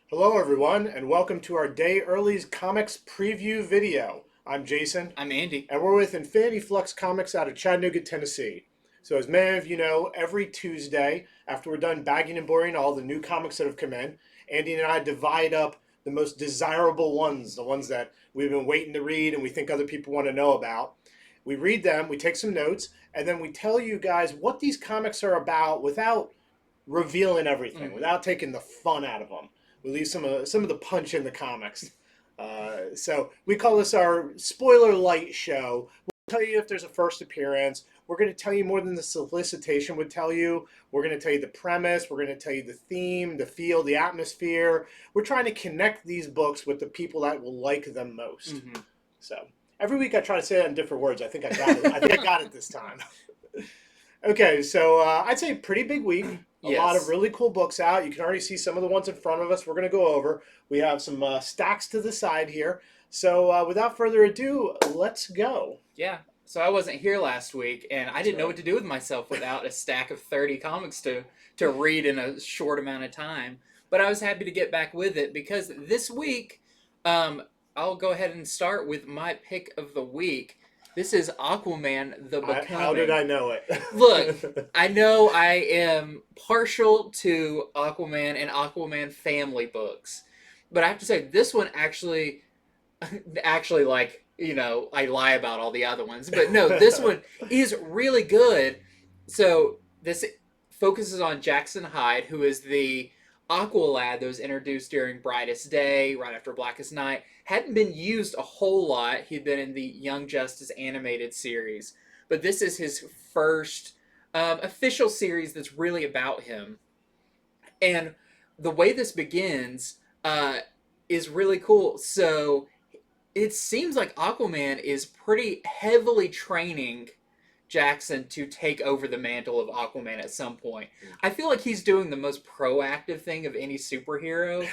Hello, everyone, and welcome to our Day Early's Comics preview video. I'm Jason, I'm Andy. and we're with Infinity Flux Comics out of Chattanooga, Tennessee. So, as many of you know, every Tuesday, after we're done bagging and boarding all the new comics that have come in, Andy and I divide up the most desirable ones, the ones that we've been waiting to read and we think other people want to know about. We read them, we take some notes, and then we tell you guys what these comics are about without revealing everything, hmm without taking the fun out of them. We leave some of the punch in the comics. So we call this our spoiler light show. We'll tell you if there's a first appearance. We're going to tell you more than the solicitation would tell you. We're going to tell you the premise. We're going to tell you the theme, the feel, the atmosphere. We're trying to connect these books with the people that will like them most. hmm So every week I try to say it in different words. I think I got it. I think I got it this time. Okay, so I'd say pretty big week. A lot of Yes. really cool books out. You can already see some of the ones in front of us. We're going to go over. We have some stacks to the side here. So without further ado, let's go. Yeah. So I wasn't here last week, and I That's didn't know right. what to do with myself without a stack of 30 comics to read in a short amount of time. But I was happy to get back with it because this week, um, I'll go ahead and start with my pick of the week. This is Aquaman the How did Becoming. I know Look, it? I know I am partial to Aquaman and Aquaman family books, but I have to say this one actually, like, I lie about all the other ones, but no, this one is really good. So this focuses on Jackson Hyde, who is the Aqualad that was introduced during Brightest Day, right after Blackest Night. Hadn't been used a whole lot. He'd been in the Young Justice animated series, but this is his first official series that's really about him. And the way this begins is really cool. So it seems like Aquaman is pretty heavily training Jackson to take over the mantle of Aquaman at some point. I feel like he's doing the most proactive thing of any superhero,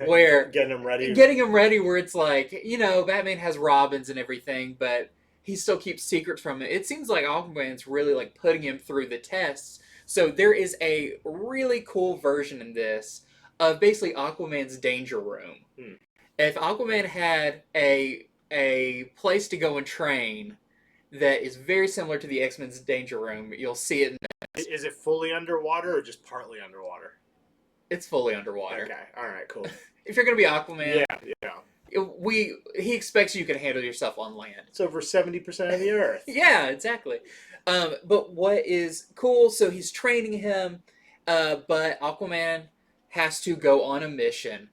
where Getting them ready. getting him ready, where it's like, Batman has Robins and everything, but he still keeps secrets from it. It seems like Aquaman's really like putting him through the tests. So there is a really cool version in this of basically Aquaman's danger room. Hmm. If Aquaman had a place to go and train that is very similar to the X-Men's danger room, you'll see it. Is it fully underwater or just partly underwater? It's fully underwater. Okay. All right. Cool. If you're gonna be Aquaman, Yeah. Yeah. he expects you can handle yourself on land. It's over 70% of the Earth. Yeah, exactly. But what is cool? So he's training him, but Aquaman has to go on a mission.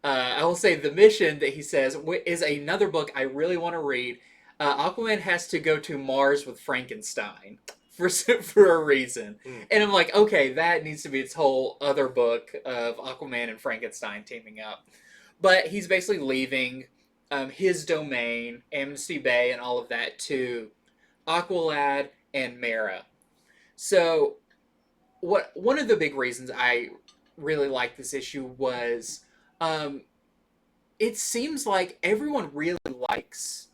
I will say the mission that he says is another book I really want to read. Aquaman has to go to Mars with Frankenstein for a reason, Hmm. and I'm like, okay, that needs to be its whole other book of Aquaman and Frankenstein teaming up. But he's basically leaving his domain, Amnesty Bay, and all of that to Aqualad and Mara. So, what one of the big reasons I really liked this issue was, um, it seems like everyone really likes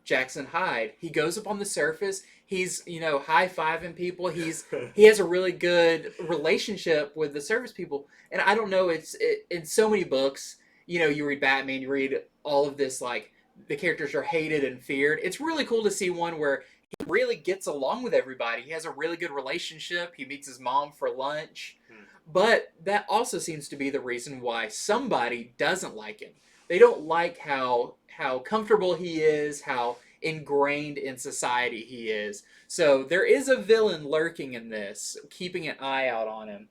Jackson Hyde. He goes up on the surface. He's high fiving people. He has a really good relationship with the surface people. And I don't know. In so many books. You read Batman. You read all of this, like the characters are hated and feared. It's really cool to see one where he really gets along with everybody. He has a really good relationship. He meets his mom for lunch. Hmm. But that also seems to be the reason why somebody doesn't like him. They don't like how comfortable he is, how ingrained in society he is. So there is a villain lurking in this, keeping an eye out on him.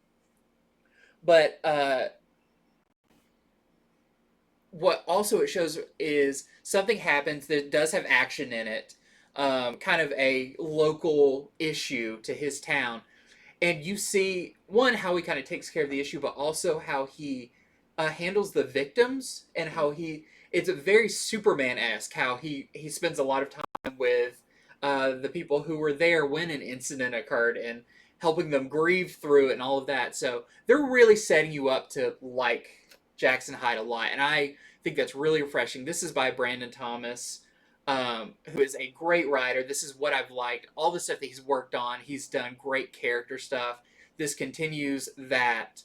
But what also it shows is something happens that does have action in it, kind of a local issue to his town, and you see one how he kind of takes care of the issue, but also how he handles the victims and how he it's a very Superman-esque how he spends a lot of time with the people who were there when an incident occurred and helping them grieve through it and all of that. So they're really setting you up to like Jackson Hyde a lot, and I think that's really refreshing. This is by Brandon Thomas, who is a great writer. This is what I've liked. All the stuff that he's worked on, he's done great character stuff. This continues that.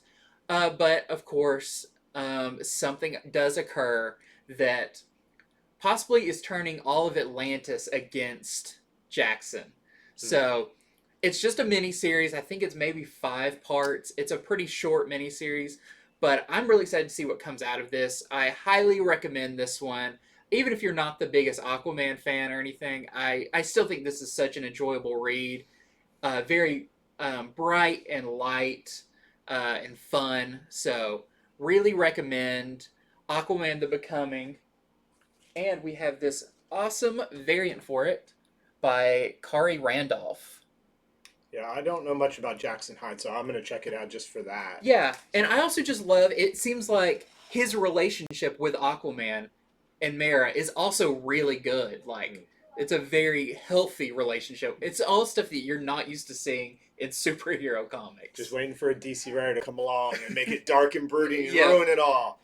But of course, something does occur that possibly is turning all of Atlantis against Jackson. Hmm. So it's just a mini series. I think it's maybe 5 parts. It's a pretty short mini series, but I'm really excited to see what comes out of this. I highly recommend this one. Even if you're not the biggest Aquaman fan or anything, I still think this is such an enjoyable read. Very bright and light and fun. So, really recommend Aquaman the Becoming. And we have this awesome variant for it by Kari Randolph. Yeah, I don't know much about Jackson Hyde, so I'm gonna check it out just for that. Yeah, and I also just love it seems like his relationship with Aquaman and Mara is also really good. Hmm. Like it's a very healthy relationship. It's all stuff that you're not used to seeing in superhero Just comics. waiting for a DC writer to come along and make it dark and brooding and Yep. ruin it all.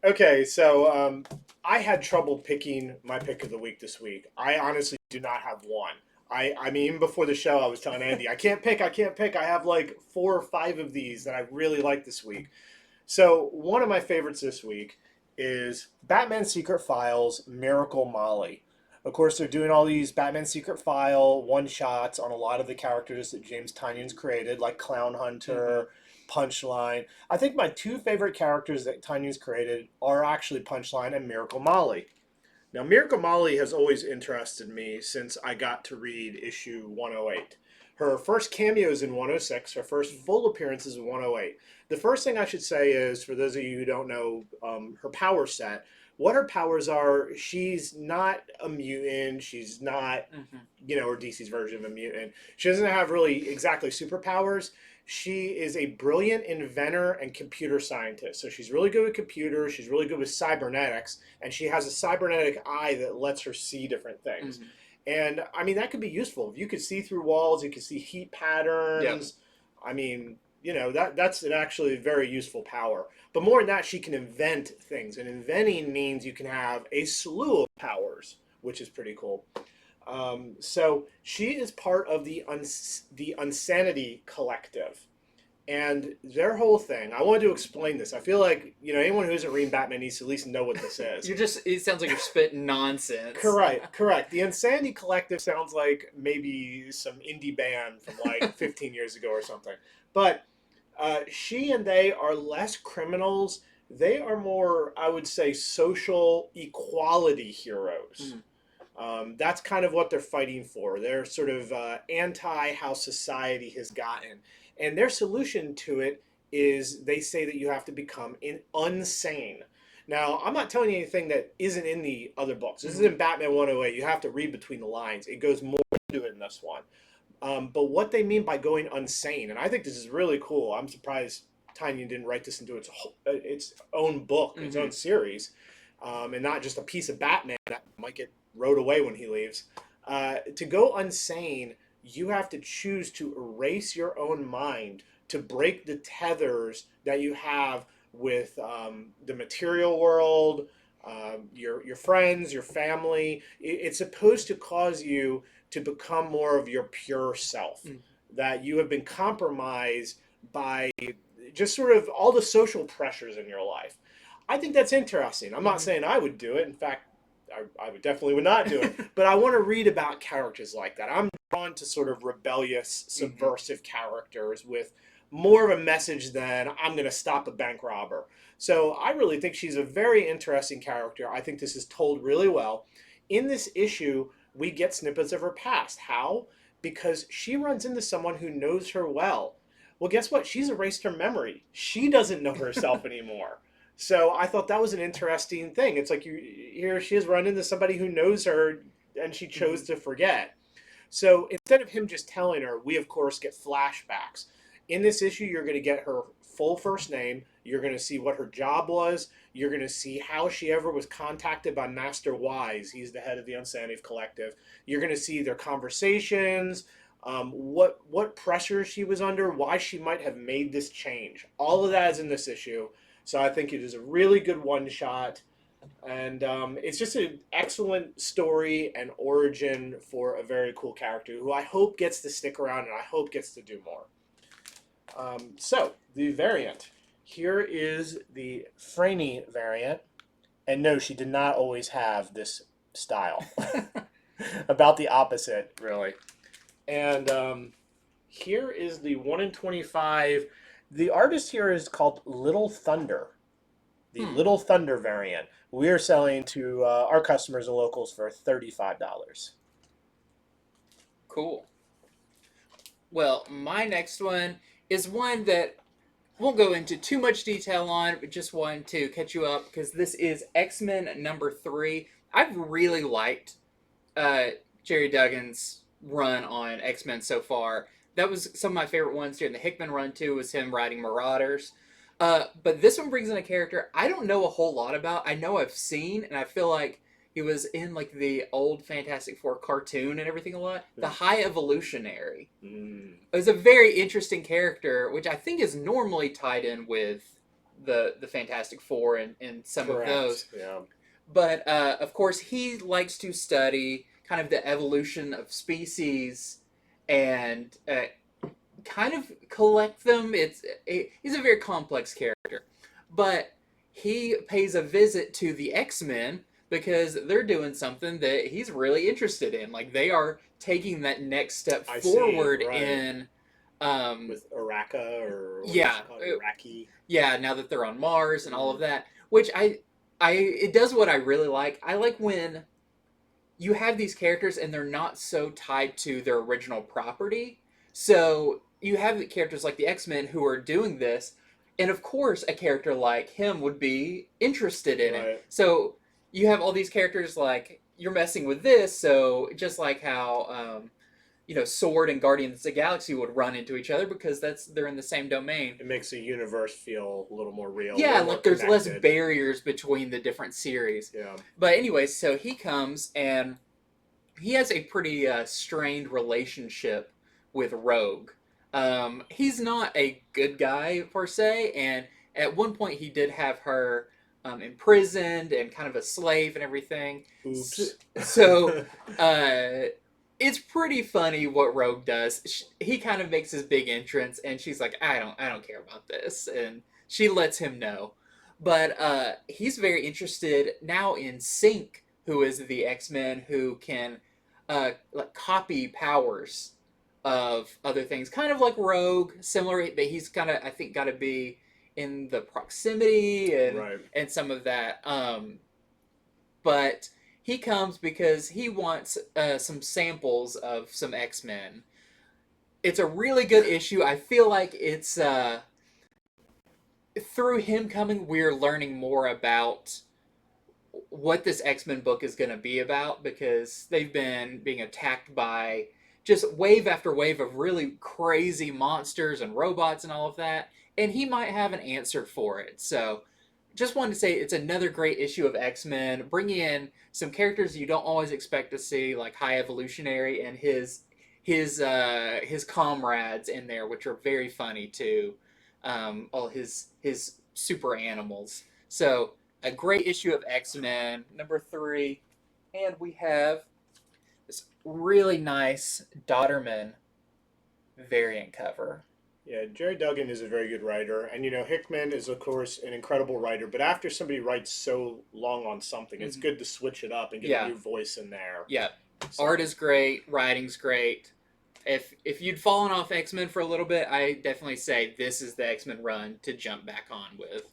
Okay, so I had trouble picking my pick of the week this week. I honestly do not have one. I mean, even before the show, I was telling Andy, I can't pick, I can't pick. I have like 4 or 5 of these that I really like this week. So one of my favorites this week is Batman Secret Files Miracle Molly. Of course, they're doing all these Batman Secret File one shots on a lot of the characters that James Tynion's created, like Clown Mm-hmm. Hunter, Punchline. I think my 2 favorite characters that Tynion's created are actually Punchline and Miracle Molly. Now, Miracle Molly has always interested me since I got to read issue 108. Her first cameo is in 106, her first full appearance is in 108. The first thing I should say is, for those of you who don't know her power set, what her powers are, she's not a mutant, she's not, Mm-hmm. or DC's version of a mutant. She doesn't have really exactly superpowers. She is a brilliant inventor and computer scientist. So she's really good with computers, she's really good with cybernetics, and she has a cybernetic eye that lets her see different things. Mm-hmm. And I mean, that could be useful. If you could see through walls, you could see heat Yep. patterns. I mean, that's an actually very useful power. But more than that, she can invent things. And inventing means you can have a slew of powers, which is pretty cool. So she is part of the Unsanity Collective, and their whole thing. I wanted to explain this. I feel like anyone who isn't reading Batman needs to at least know what this is. You're just it sounds like you're spitting nonsense. Correct, correct. The Insanity Collective sounds like maybe some indie band from like 15 years ago or something. But she and they are less criminals. They are more, I would say, social equality heroes. Mm-hmm. That's kind of what they're fighting for. They're sort of anti how society has gotten. And their solution to it is they say that you have to become unsane. Now, I'm not telling you anything that isn't in the other books. This is Mm-hmm. in Batman 108. You have to read between the lines. It goes more into it in this one. But what they mean by going unsane, and I think this is really cool. I'm surprised Tynion didn't write this into its own book, its Mm-hmm. own series, and not just a piece of Batman that might get rode away when he leaves. To go unsane, you have to choose to erase your own mind to break the tethers that you have with the material world, your friends, your family. It's supposed to cause you to become more of your pure self. Mm-hmm. That you have been compromised by just sort of all the social pressures in your life. I think that's interesting. I'm not Mm-hmm. saying I would do it. In fact, I would definitely would not do it. But I want to read about characters like that. I'm drawn to sort of rebellious, Mm-hmm. subversive characters with more of a message than I'm going to stop a bank robber. So I really think she's a very interesting character. I think this is told really well. In this issue, we get snippets of her past. How? Because she runs into someone who knows her well. Well, guess what? She's erased her memory. She doesn't know herself anymore. So I thought that was an interesting thing. It's like here she is run into somebody who knows her and she chose Mm-hmm. to forget. So instead of him just telling her, we of course get flashbacks. In this issue, you're going to get her full first name. You're going to see what her job was. You're going to see how she ever was contacted by Master Wise. He's the head of the Unsanity Collective. You're going to see their conversations, what pressure she was under, why she might have made this change. All of that is in this issue. So I think it is a really good one shot. And it's just an excellent story and origin for a very cool character who I hope gets to stick around and I hope gets to do more. So, the variant. Here is the Franny variant. And no, she did not always have this style. About the opposite, really. And here is the 1 in 25. The artist here is called Little Thunder. The Hmm. Little Thunder variant. We are selling to our customers and locals for $35. Cool. Well, my next one is one that won't go into too much detail on, but just wanted to catch you up because this is X-Men #3. I've really liked uh, Jerry Duggan's run on X-Men so far. That was some of my favorite ones during the Hickman run too. Was him writing Marauders. But this one brings in a character I don't know a whole lot about. I know I've seen, and I feel like he was in like the old Fantastic Four cartoon and everything a lot. The High Evolutionary. Mm, It was a very interesting character, which I think is normally tied in with the Fantastic Four and some of those. correct. Yeah. But of course, he likes to study kind of the evolution of species and kind of collect them. He's a very complex character, but he pays a visit to the X-Men because they're doing something that he's really interested in. Like they are taking that next step I see. forward Right. in With Araka or what is yeah, it called? Iraqi. yeah, now that they're on Mars and all of Mm, that, which I it does what I really like. I like when you have these characters and they're not so tied to their original property. So you have the characters like the X-Men who are doing this, and of course a character like him would be interested in it. right. So you have all these characters like you're messing with this, so just like how Sword and Guardians of the Galaxy would run into each other because they're in the same domain. It makes the universe feel a little more real, a Yeah, little more like there's less connected. barriers between the different series. Yeah. But anyways, so he comes and he has a pretty strained relationship with Rogue. He's not a good guy per se, and at one point he did have her imprisoned and kind of a slave and everything. So, Oops. so uh, it's pretty funny what Rogue does. He kind of makes his big entrance, and she's like, I don't care about this," and she lets him know. But he's very interested now in Sync, who is the X-Men who can like copy powers of other things, kind of like Rogue, similar, but he's kind of I think got to be in the proximity Right. and some of that. But he comes because he wants some samples of some X Men. It's a really good issue. I feel like it's through him coming, we're learning more about what this X-Men book is going to be about because they've been being attacked by just wave after wave of really crazy monsters and robots and all of that, and he might have an answer for it. So just wanted to say it's another great issue of X-Men, bringing in some characters you don't always expect to see, like High Evolutionary and his comrades in there, which are very funny too. All his super animals. So a great issue of X-Men #3, and we have this really nice Dodderman variant cover. Yeah, Jerry Duggan is a very good writer, and Hickman is of course an incredible writer. But after somebody writes so long on something, it's Mm-hmm. good to switch it up and get a Yeah, new voice in there. yeah. Art So is great, writing's great. If you'd fallen off X-Men for a little bit, I definitely say this is the X-Men run to jump back on with.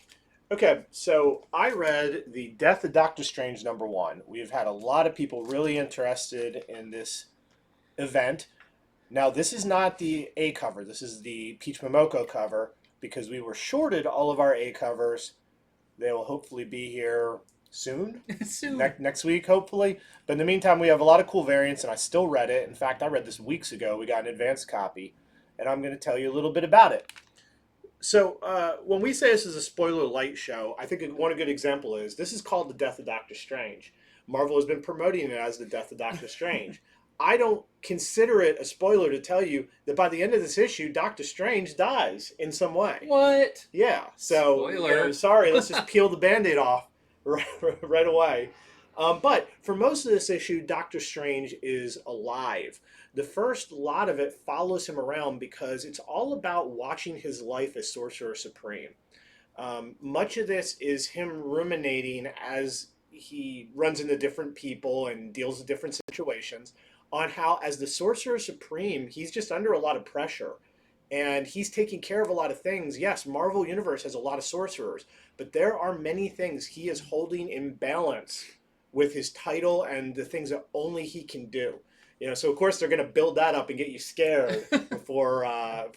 okay, so I read the Death of Doctor Strange #1. We've had a lot of people really interested in this event. Now, this is not the A cover. This is the Peach Momoko cover because we were shorted all of our A covers. They will hopefully be here soon, Soon. next week, hopefully. But in the meantime, we have a lot of cool variants, and I still read it. In fact, I read this weeks ago. We got an advanced copy, and I'm going to tell you a little bit about it. So, when we say this is a spoiler light show, I think one good example is this is called The Death of Doctor Strange. Marvel has been promoting it as The Death of Doctor Strange. I don't consider it a spoiler to tell you that by the end of this issue, Doctor Strange dies in some way. What? Yeah, so Spoiler. sorry, let's just peel the band-aid off right away. But for most of this issue, Doctor Strange is alive. The first lot of it follows him around because it's all about watching his life as Sorcerer Supreme. Much of this is him ruminating as he runs into different people and deals with different situations on how, as the Sorcerer Supreme, he's just under a lot of pressure. And he's taking care of a lot of things. Yes, Marvel Universe has a lot of sorcerers, but there are many things he is holding in balance with his title and the things that only he can do. So of course they're going to build that up and get you scared before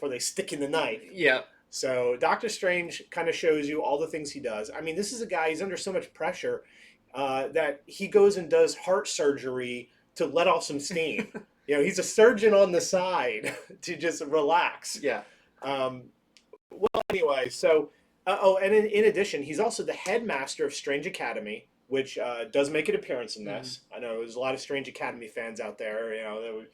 they stick in the knife. Yeah. So Doctor Strange kind of shows you all the things he does. I mean, this is a guy, he's under so much pressure that he goes and does heart surgery to let off some steam. He's a surgeon on the side to just relax. Yeah. Well, anyway, so, and in addition, he's also the headmaster of Strange Academy, which does make an appearance in this. I know there's a lot of Strange Academy fans out there, that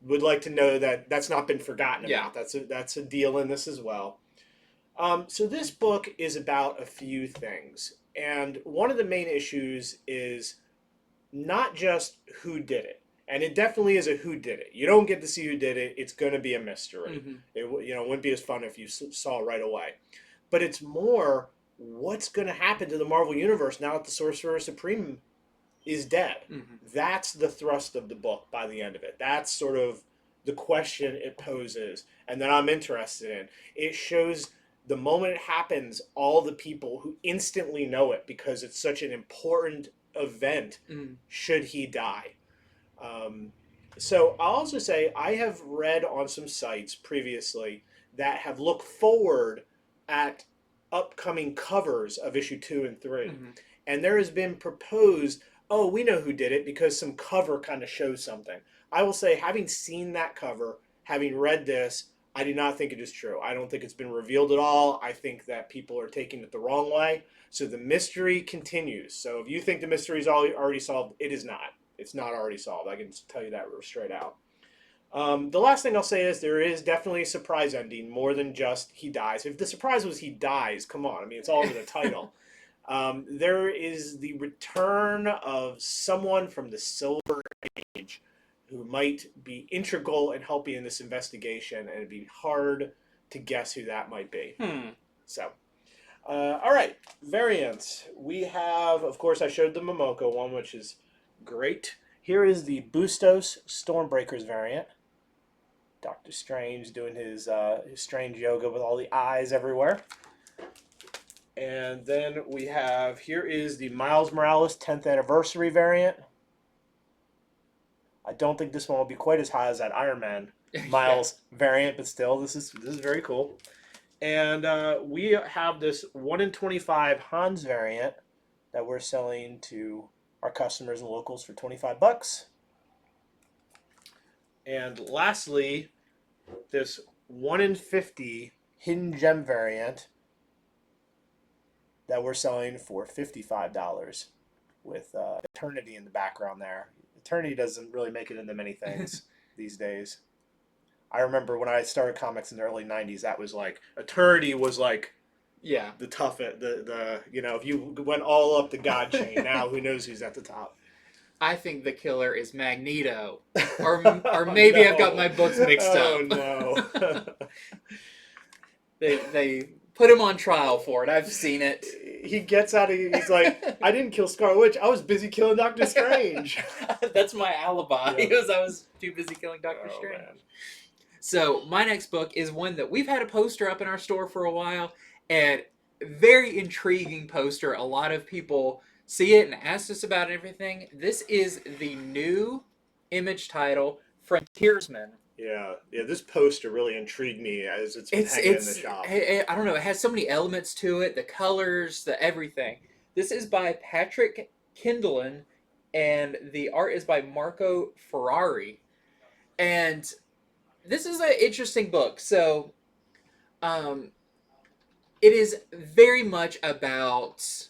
would like to know that that's not been forgotten about. That's a deal in this as well. So this book is about a few things. And one of the main issues is not just who did it. And it definitely is a who did it. You don't get to see who did it. It's going to be a mystery. Mm-hmm. It wouldn't be as fun if you saw right away. But it's more what's going to happen to the Marvel Universe now that the Sorcerer Supreme is dead. Mm-hmm. That's the thrust of the book by the end of it. That's sort of the question it poses and that I'm interested in. It shows the moment it happens, all the people who instantly know it because it's such an important event should he die. So I'll also say I have read on some sites previously that have looked forward at upcoming covers of issue 2 and 3. Mm-hmm. And there has been proposed, oh, we know who did it because some cover kind of shows something. I will say, having seen that cover, having read this, I do not think it is true. I don't think it's been revealed at all. I think that people are taking it the wrong way. So the mystery continues. So if you think the mystery is already solved, it is not. It's not already solved. I can tell you that straight out. The last thing I'll say is there is definitely a surprise ending, more than just he dies. If the surprise was he dies, come on. I mean, it's all over the title. There is the return of someone from the Silver Age who might be integral in helping in this investigation, and it'd be hard to guess who that might be. So, all right, variants. We have, of course, I showed the Momoko one, which is great. Here is the Bustos Stormbreakers variant. Doctor Strange doing his strange yoga with all the eyes everywhere. And then we have, here is the Miles Morales 10th anniversary variant. I don't think this one will be quite as high as that Iron Man Miles variant, but still, this is very cool. And we have this 1 in 25 Hans variant that we're selling to our customers and locals for $25. And lastly, this 1 in 50 Hidden Gem variant that we're selling for $55 with Eternity in the background there. Eternity doesn't really make it into many things these days. I remember when I started comics in the early 90s, that was like, Eternity was like the tough, if you went all up the God chain, now who knows who's at the top. I think the killer is Magneto. Or maybe I've got my books mixed up. Oh, no. They put him on trial for it. I've seen it. He gets out of he's like, I didn't kill Scarlet Witch. I was busy killing Doctor Strange. That's my alibi, because I was too busy killing Doctor Strange. Man. So my next book is one that we've had a poster up in our store for a while, and very intriguing poster. A lot of people see it and ask us about everything. This is the new Image title, Frontiersman. Yeah, this poster really intrigued me as it's been hanging in the shop. I don't know, it has so many elements to it, the colors, the everything. This is by Patrick Kindlon, and the art is by Marco Ferrari. And this is an interesting book. So, it is very much about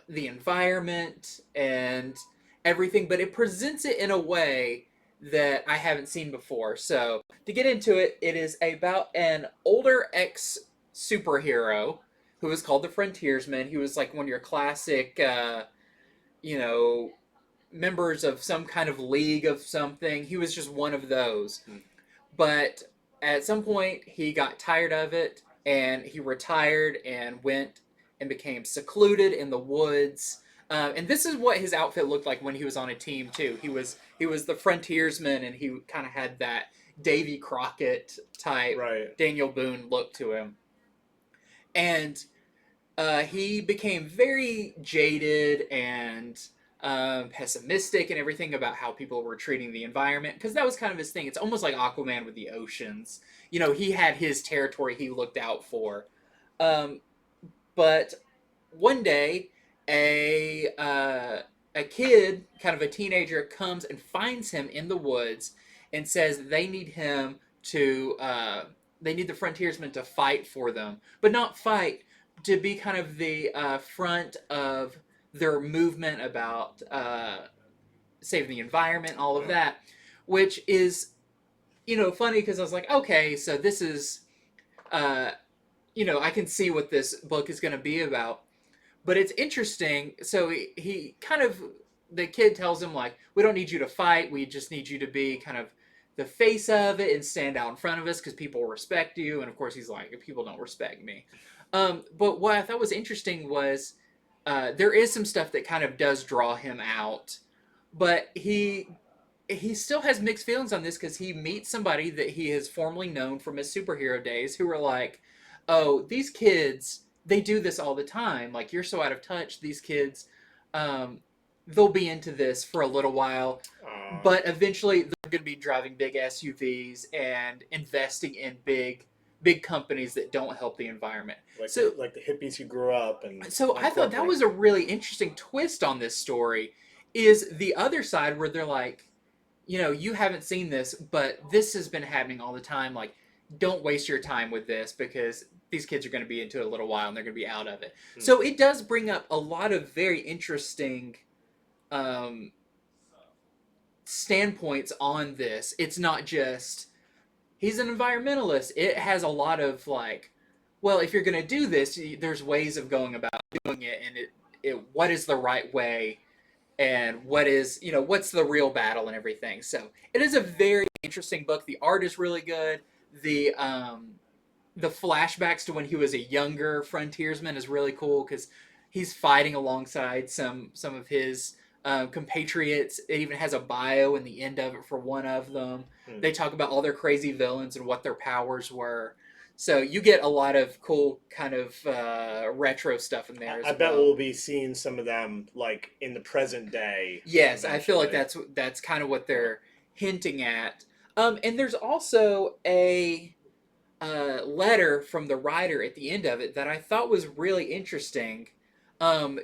the environment and everything, but it presents it in a way that I haven't seen before. So, to get into it, it is about an older ex-superhero who is called the Frontiersman. He was like one of your classic, members of some kind of league of something. He was just one of those. But at some point, he got tired of it, and he retired and went and became secluded in the woods. And this is what his outfit looked like when he was on a team too. He was the frontiersman, and he kind of had that Davy Crockett type Right. Daniel Boone look to him. And he became very jaded and pessimistic and everything about how people were treating the environment, because that was kind of his thing. It's almost like Aquaman with the oceans. He had his territory he looked out for. Um, but one day, a kid, kind of a teenager, comes and finds him in the woods and says they need him to. They need the frontiersmen to fight for them, but not fight, to be kind of the front of their movement about saving the environment, all of that, which is funny because I was like, okay, so this is uh, I can see what this book is going to be about. But it's interesting. So he kind of, the kid tells him, like, we don't need you to fight. We just need you to be kind of the face of it and stand out in front of us because people respect you. And of course, he's like, people don't respect me. But what I thought was interesting was there is some stuff that kind of does draw him out. But he still has mixed feelings on this because he meets somebody that he has formerly known from his superhero days who were like, oh, these kids, they do this all the time. Like, you're so out of touch. These kids, they'll be into this for a little while, but eventually they're going to be driving big SUVs and investing in big companies that don't help the environment. Like the hippies who grew up and. So I thought that was a really interesting twist on this story. Is the other side where they're like, you haven't seen this, but this has been happening all the time. Like, don't waste your time with this because these kids are going to be into it a little while and they're going to be out of it. So it does bring up a lot of very interesting standpoints on this. It's not just he's an environmentalist. It has a lot of like, well, if you're going to do this, there's ways of going about doing it, and what is the right way, and what's the real battle and everything. So it is a very interesting book. The art is really good. The flashbacks to when he was a younger frontiersman is really cool because he's fighting alongside some of his compatriots. It even has a bio in the end of it for one of them. They talk about all their crazy villains and what their powers were. So you get a lot of cool kind of retro stuff in there. I bet we'll be seeing some of them like in the present day. Yes, eventually. I feel like that's kind of what they're hinting at. And there's also a letter from the writer at the end of it that I thought was really interesting,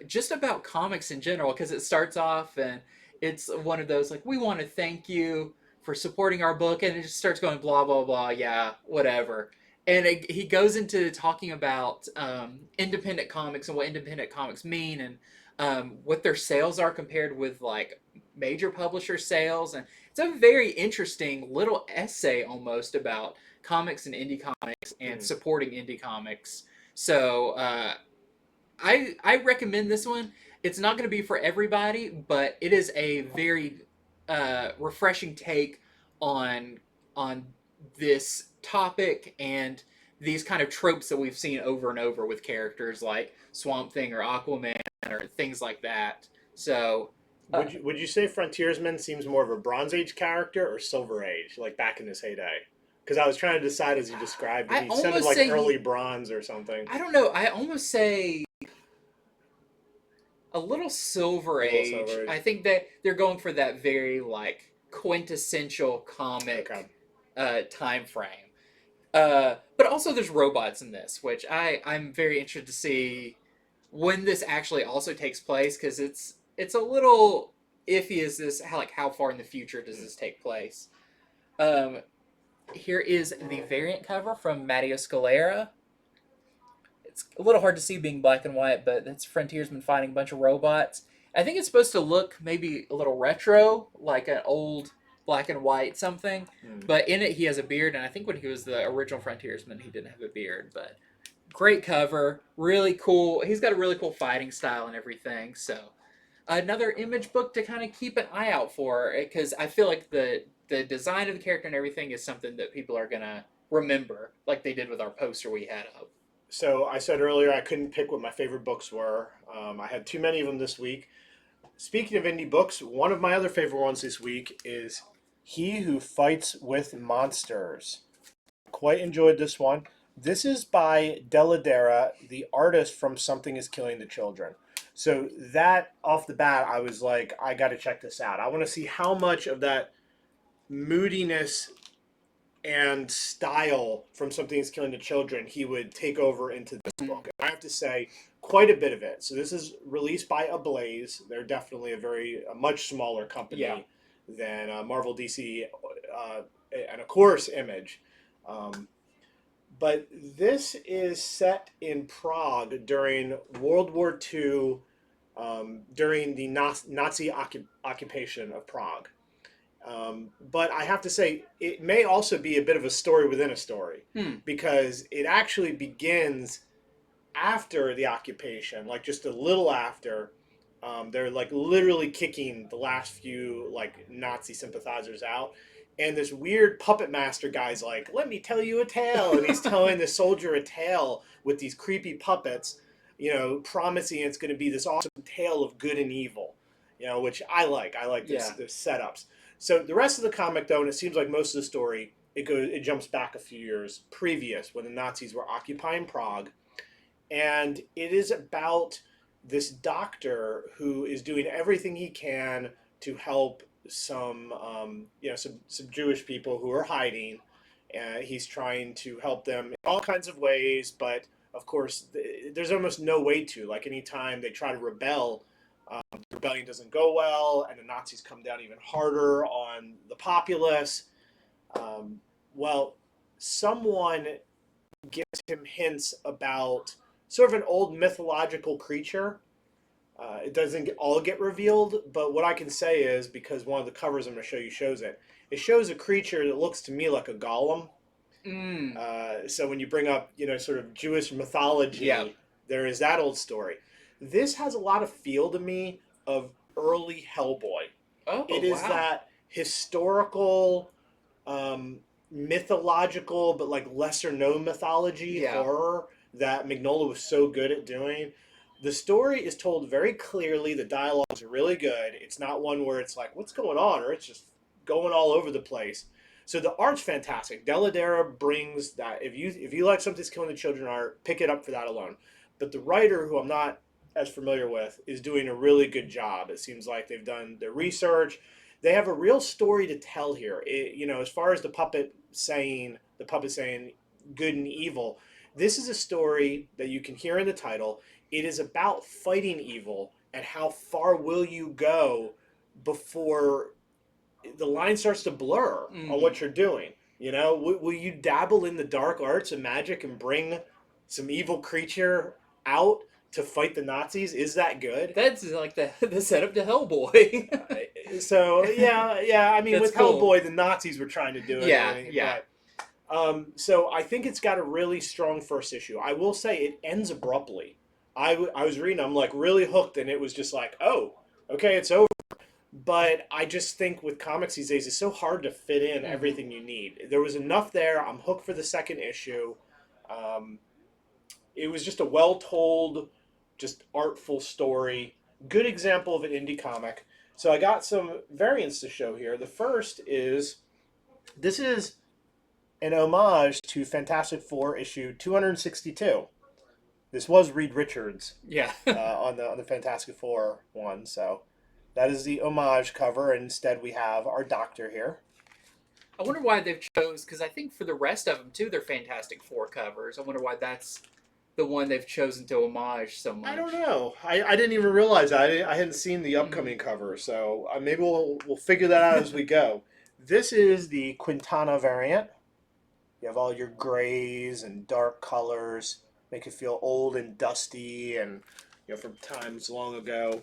just about comics in general, because it starts off and it's one of those like, we want to thank you for supporting our book, and it just starts going blah blah blah, yeah, whatever. And he goes into talking about independent comics and what independent comics mean, and what their sales are compared with like major publisher sales. And it's a very interesting little essay almost about comics and indie comics and supporting indie comics. So I recommend this one. It's not going to be for everybody, but it is a very refreshing take on this topic and these kind of tropes that we've seen over and over with characters like Swamp Thing or Aquaman or things like that. So would you say Frontiersman seems more of a Bronze Age character or Silver Age, like back in his heyday? Because I was trying to decide as you described it. He sounded like early bronze or something. I don't know. I almost say a little Silver Age. I think that they're going for that very like quintessential comic time frame. But also there's robots in this, which I'm very interested to see when this actually also takes place, because it's a little iffy. Is this how far in the future does this take place? Here is the variant cover from Matteo Scalera. It's a little hard to see being black and white, but that's Frontiersman fighting a bunch of robots. I think it's supposed to look maybe a little retro, like an old black and white something. But in it, he has a beard, and I think when he was the original Frontiersman, he didn't have a beard. But great cover, really cool. He's got a really cool fighting style and everything. So another Image book to kind of keep an eye out for, because I feel like the design of the character and everything is something that people are gonna remember, like they did with our poster we had up. So I said earlier I couldn't pick what my favorite books were. I had too many of them this week. Speaking of indie books, one of my other favorite ones this week is He Who Fights with Monsters. Quite enjoyed this one. This is by Deladera, the artist from Something is Killing the Children. So that off the bat, I was like, I got to check this out. I want to see how much of that moodiness and style from Something is Killing the Children he would take over into this book. And I have to say, quite a bit of it. So this is released by Ablaze. They're definitely a much smaller company than Marvel, DC, and of course Image. But this is set in Prague during World War II, during the Nazi occupation of Prague. But I have to say, it may also be a bit of a story within a story, because it actually begins after the occupation, like just a little after. They're like literally kicking the last few like Nazi sympathizers out. And this weird puppet master guy's like, let me tell you a tale. And he's telling the soldier a tale with these creepy puppets, promising it's going to be this awesome tale of good and evil, which I like. I like this setups. So the rest of the comic, though, and it seems like most of the story, it jumps back a few years previous when the Nazis were occupying Prague. And it is about this doctor who is doing everything he can to help some Jewish people who are hiding. He's trying to help them in all kinds of ways, but of course, there's almost no way to. Like anytime they try to rebel, the rebellion doesn't go well, and the Nazis come down even harder on the populace. Well, someone gives him hints about sort of an old mythological creature. It doesn't all get revealed, but what I can say is, because one of the covers I'm going to show you shows it, it shows a creature that looks to me like a golem. So when you bring up, sort of Jewish mythology, there is that old story. This has a lot of feel to me of early Hellboy. It is that historical, mythological, but like lesser known mythology horror that Mignola was so good at doing. The story is told very clearly. The dialogues are really good. It's not one where it's like, what's going on? Or it's just going all over the place. So the art's fantastic. Deladera brings that. If you like Something's Killing the Children art, pick it up for that alone. But the writer, who I'm not as familiar with, is doing a really good job. It seems like they've done their research. They have a real story to tell here. As far as the puppet saying good and evil, this is a story that you can hear in the title. It is about fighting evil and how far will you go before the line starts to blur on what you're doing. Will you dabble in the dark arts and magic and bring some evil creature out to fight the Nazis? Is that good? That's like the setup to Hellboy. I mean, That's with cool. Hellboy, the Nazis were trying to do it. Yeah. So I think it's got a really strong first issue. I will say it ends abruptly. I was reading, I'm like really hooked, and it was just like, oh, okay, it's over. But I just think with comics these days, it's so hard to fit in everything you need. There was enough there. I'm hooked for the second issue. It was just a well-told, just artful story. Good example of an indie comic. So I got some variants to show here. The first is, this is an homage to Fantastic Four issue 262. This was Reed Richards on the Fantastic Four one. So that is the homage cover. And instead we have our Doctor here. I wonder why they've chose, because I think for the rest of them too, they're Fantastic Four covers. I wonder why that's the one they've chosen to homage so much. I don't know. I didn't even realize that. I hadn't seen the upcoming cover, so maybe we'll figure that out as we go. This is the Quintana variant. You have all your grays and dark colors, make it feel old and dusty, and from times long ago.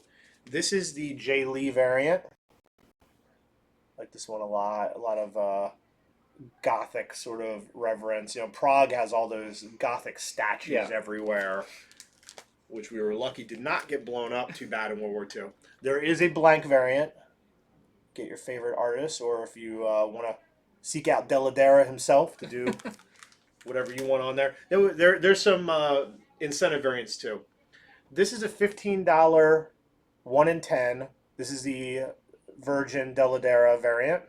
This is the Jay Lee variant. I like this one a lot. A lot of Gothic sort of reverence. Prague has all those Gothic statues everywhere, which we were lucky did not get blown up too bad in World War II. There is a blank variant. Get your favorite artist, or if you want to seek out Deladera himself to do whatever you want on there. There's some incentive variants too. This is a $15 1 in 10. This is the Virgin Deladera variant.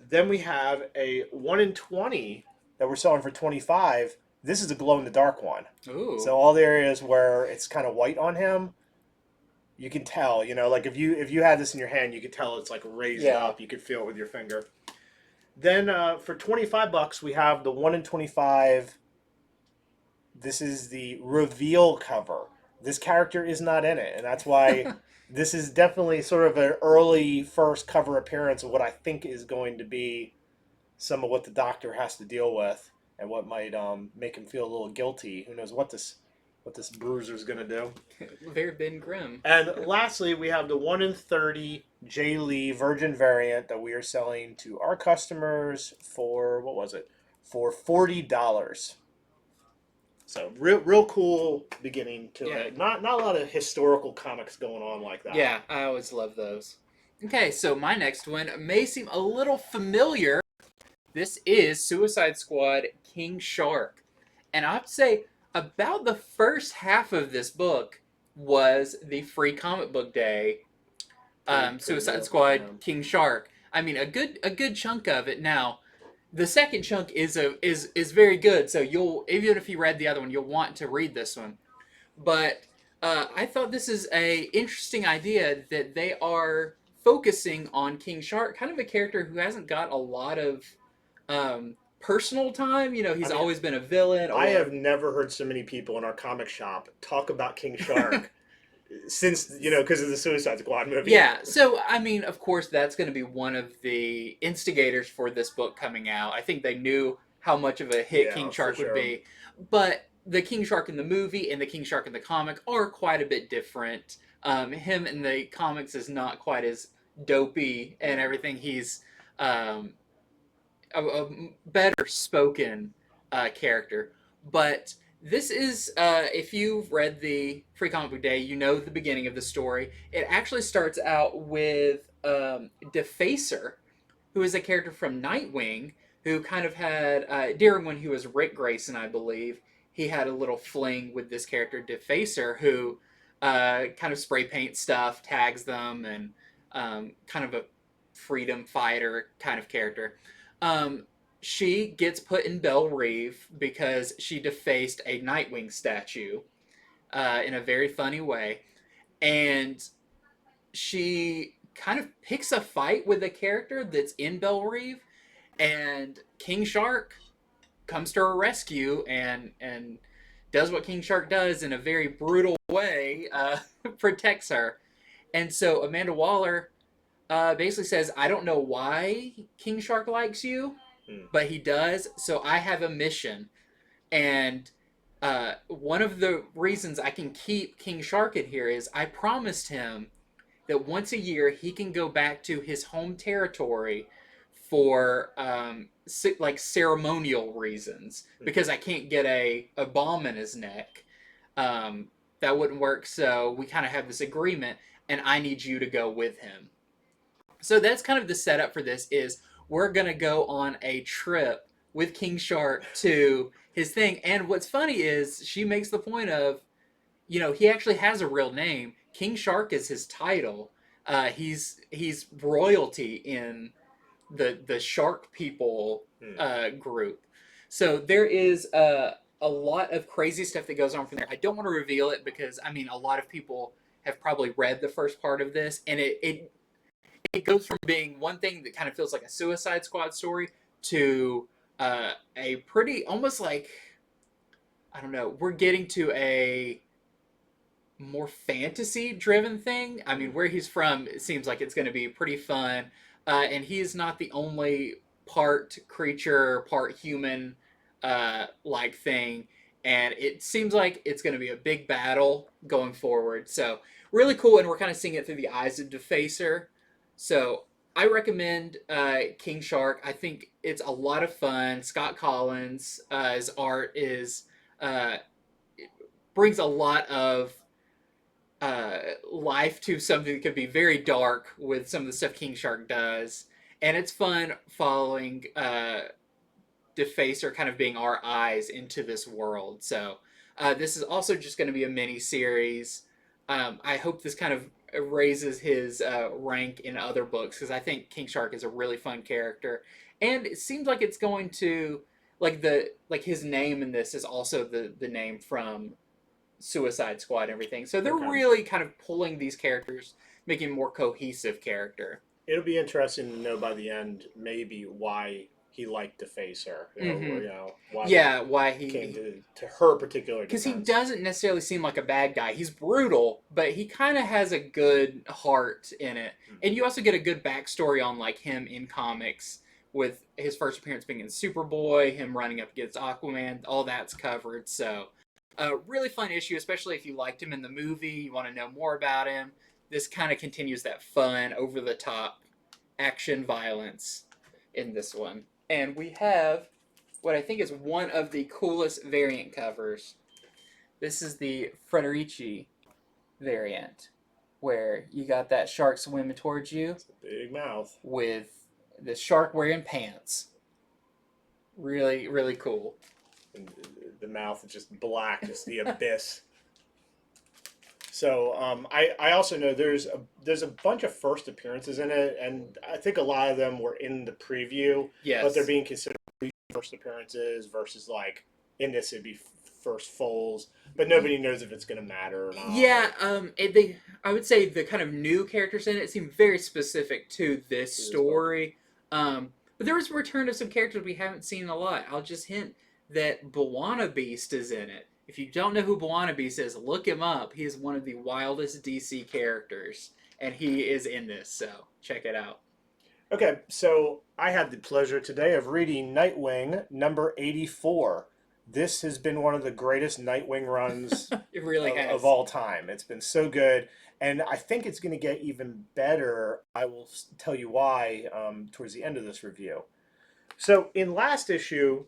Then we have a 1 in 20 that we're selling for 25. This is a glow in the dark one. Ooh. So all the areas where it's kind of white on him, you can tell, like if you had this in your hand, you could tell it's like raised up. You could feel it with your finger. Then for $25, we have the 1 in 25. This is the reveal cover. This character is not in it, and that's why this is definitely sort of an early first cover appearance of what I think is going to be some of what the Doctor has to deal with, and what might make him feel a little guilty. Who knows what this bruiser's going to do. Very Ben Grimm. And lastly, we have the 1 in 30 J. Lee Virgin variant that we are selling to our customers for, what was it? For $40. So real cool beginning to it. Not a lot of historical comics going on like that. Yeah, I always love those. Okay, so my next one may seem a little familiar. This is Suicide Squad King Shark. And I have to say, about the first half of this book was the free comic book day. Suicide Squad King Shark. I mean, a good chunk of it. Now, the second chunk is very good. So you'll, even if you read the other one, you'll want to read this one. But I thought this is a interesting idea that they are focusing on King Shark, kind of a character who hasn't got a lot of personal time. He's always been a villain. I have never heard so many people in our comic shop talk about King Shark since, because of the Suicide Squad movie. Yeah, so, I mean, of course, that's going to be one of the instigators for this book coming out. I think they knew how much of a hit King Shark would be. But the King Shark in the movie and the King Shark in the comic are quite a bit different. Him in the comics is not quite as dopey and everything. He's a better spoken character. But this is, if you've read the Free Comic Book Day, you know the beginning of the story. It actually starts out with Defacer, who is a character from Nightwing, who kind of had, during when he was Rick Grayson, I believe, he had a little fling with this character, Defacer, who kind of spray paint stuff, tags them, and kind of a freedom fighter kind of character. She gets put in Belle Reve because she defaced a Nightwing statue in a very funny way. And she kind of picks a fight with a character that's in Belle Reve. And King Shark comes to her rescue and does what King Shark does in a very brutal way, protects her. And so Amanda Waller basically says, I don't know why King Shark likes you, but he does, so I have a mission. And one of the reasons I can keep King Shark in here is I promised him that once a year he can go back to his home territory for like ceremonial reasons, because I can't get a bomb in his neck. That wouldn't work, so we kind of have this agreement, and I need you to go with him. So that's kind of the setup for this, is we're going to go on a trip with King Shark to his thing. And what's funny is she makes the point of, he actually has a real name. King Shark is his title. He's royalty in the shark people group. So there is a lot of crazy stuff that goes on from there. I don't want to reveal it because, I mean, a lot of people have probably read the first part of this, and it goes from being one thing that kind of feels like a Suicide Squad story to a pretty, almost like, I don't know, we're getting to a more fantasy-driven thing. I mean, where he's from, it seems like it's going to be pretty fun. And he is not the only part creature, part human like thing. And it seems like it's going to be a big battle going forward. So, really cool, and we're kind of seeing it through the eyes of Defacer. So I recommend King Shark. I think it's a lot of fun. Scott Collins' his art is brings a lot of life to something that could be very dark with some of the stuff King Shark does, and it's fun following Defacer kind of being our eyes into this world. So this is also just going to be a mini series. I hope this kind of raises his rank in other books because I think King Shark is a really fun character, and it seems like it's going to like his name in this is also the name from Suicide Squad and everything. So they're Okay. really kind of pulling these characters, making a more cohesive character. It'll be interesting to know by the end maybe why he liked Defacer, or why Yeah, why he came he to her particular because he defense. doesn't necessarily seem like a bad guy. He's brutal, but he kind of has a good heart in it. And you also get a good backstory on like him in comics with his first appearance being in Superboy, him running up against Aquaman, all that's covered. So, a really fun issue, especially if you liked him in the movie, you want to know more about him. This kind of continues that fun, over the top action violence in this one. And we have what I think is one of the coolest variant covers. This is the Frederici variant, where you got that shark swimming towards you. It's a big mouth. With the shark wearing pants. Really, really cool. And the mouth is just black, just the abyss. So I also know there's a bunch of first appearances in it, and I think a lot of them were in the preview. Yes. But they're being considered first appearances versus like in this it'd be first fulls, but nobody knows if it's going to matter or not. Yeah, I would say the kind of new characters in it seem very specific to this story. But there was a return of some characters we haven't seen a lot. I'll just hint that Bwana Beast is in it. If you don't know who Bwana Beast is, look him up. He is one of the wildest DC characters, and he is in this, so check it out. Okay, so I had the pleasure today of reading Nightwing number 84. This has been one of the greatest Nightwing runs It really has. of all time. It's been so good, and I think it's going to get even better. I will tell you why towards the end of this review. So in last issue,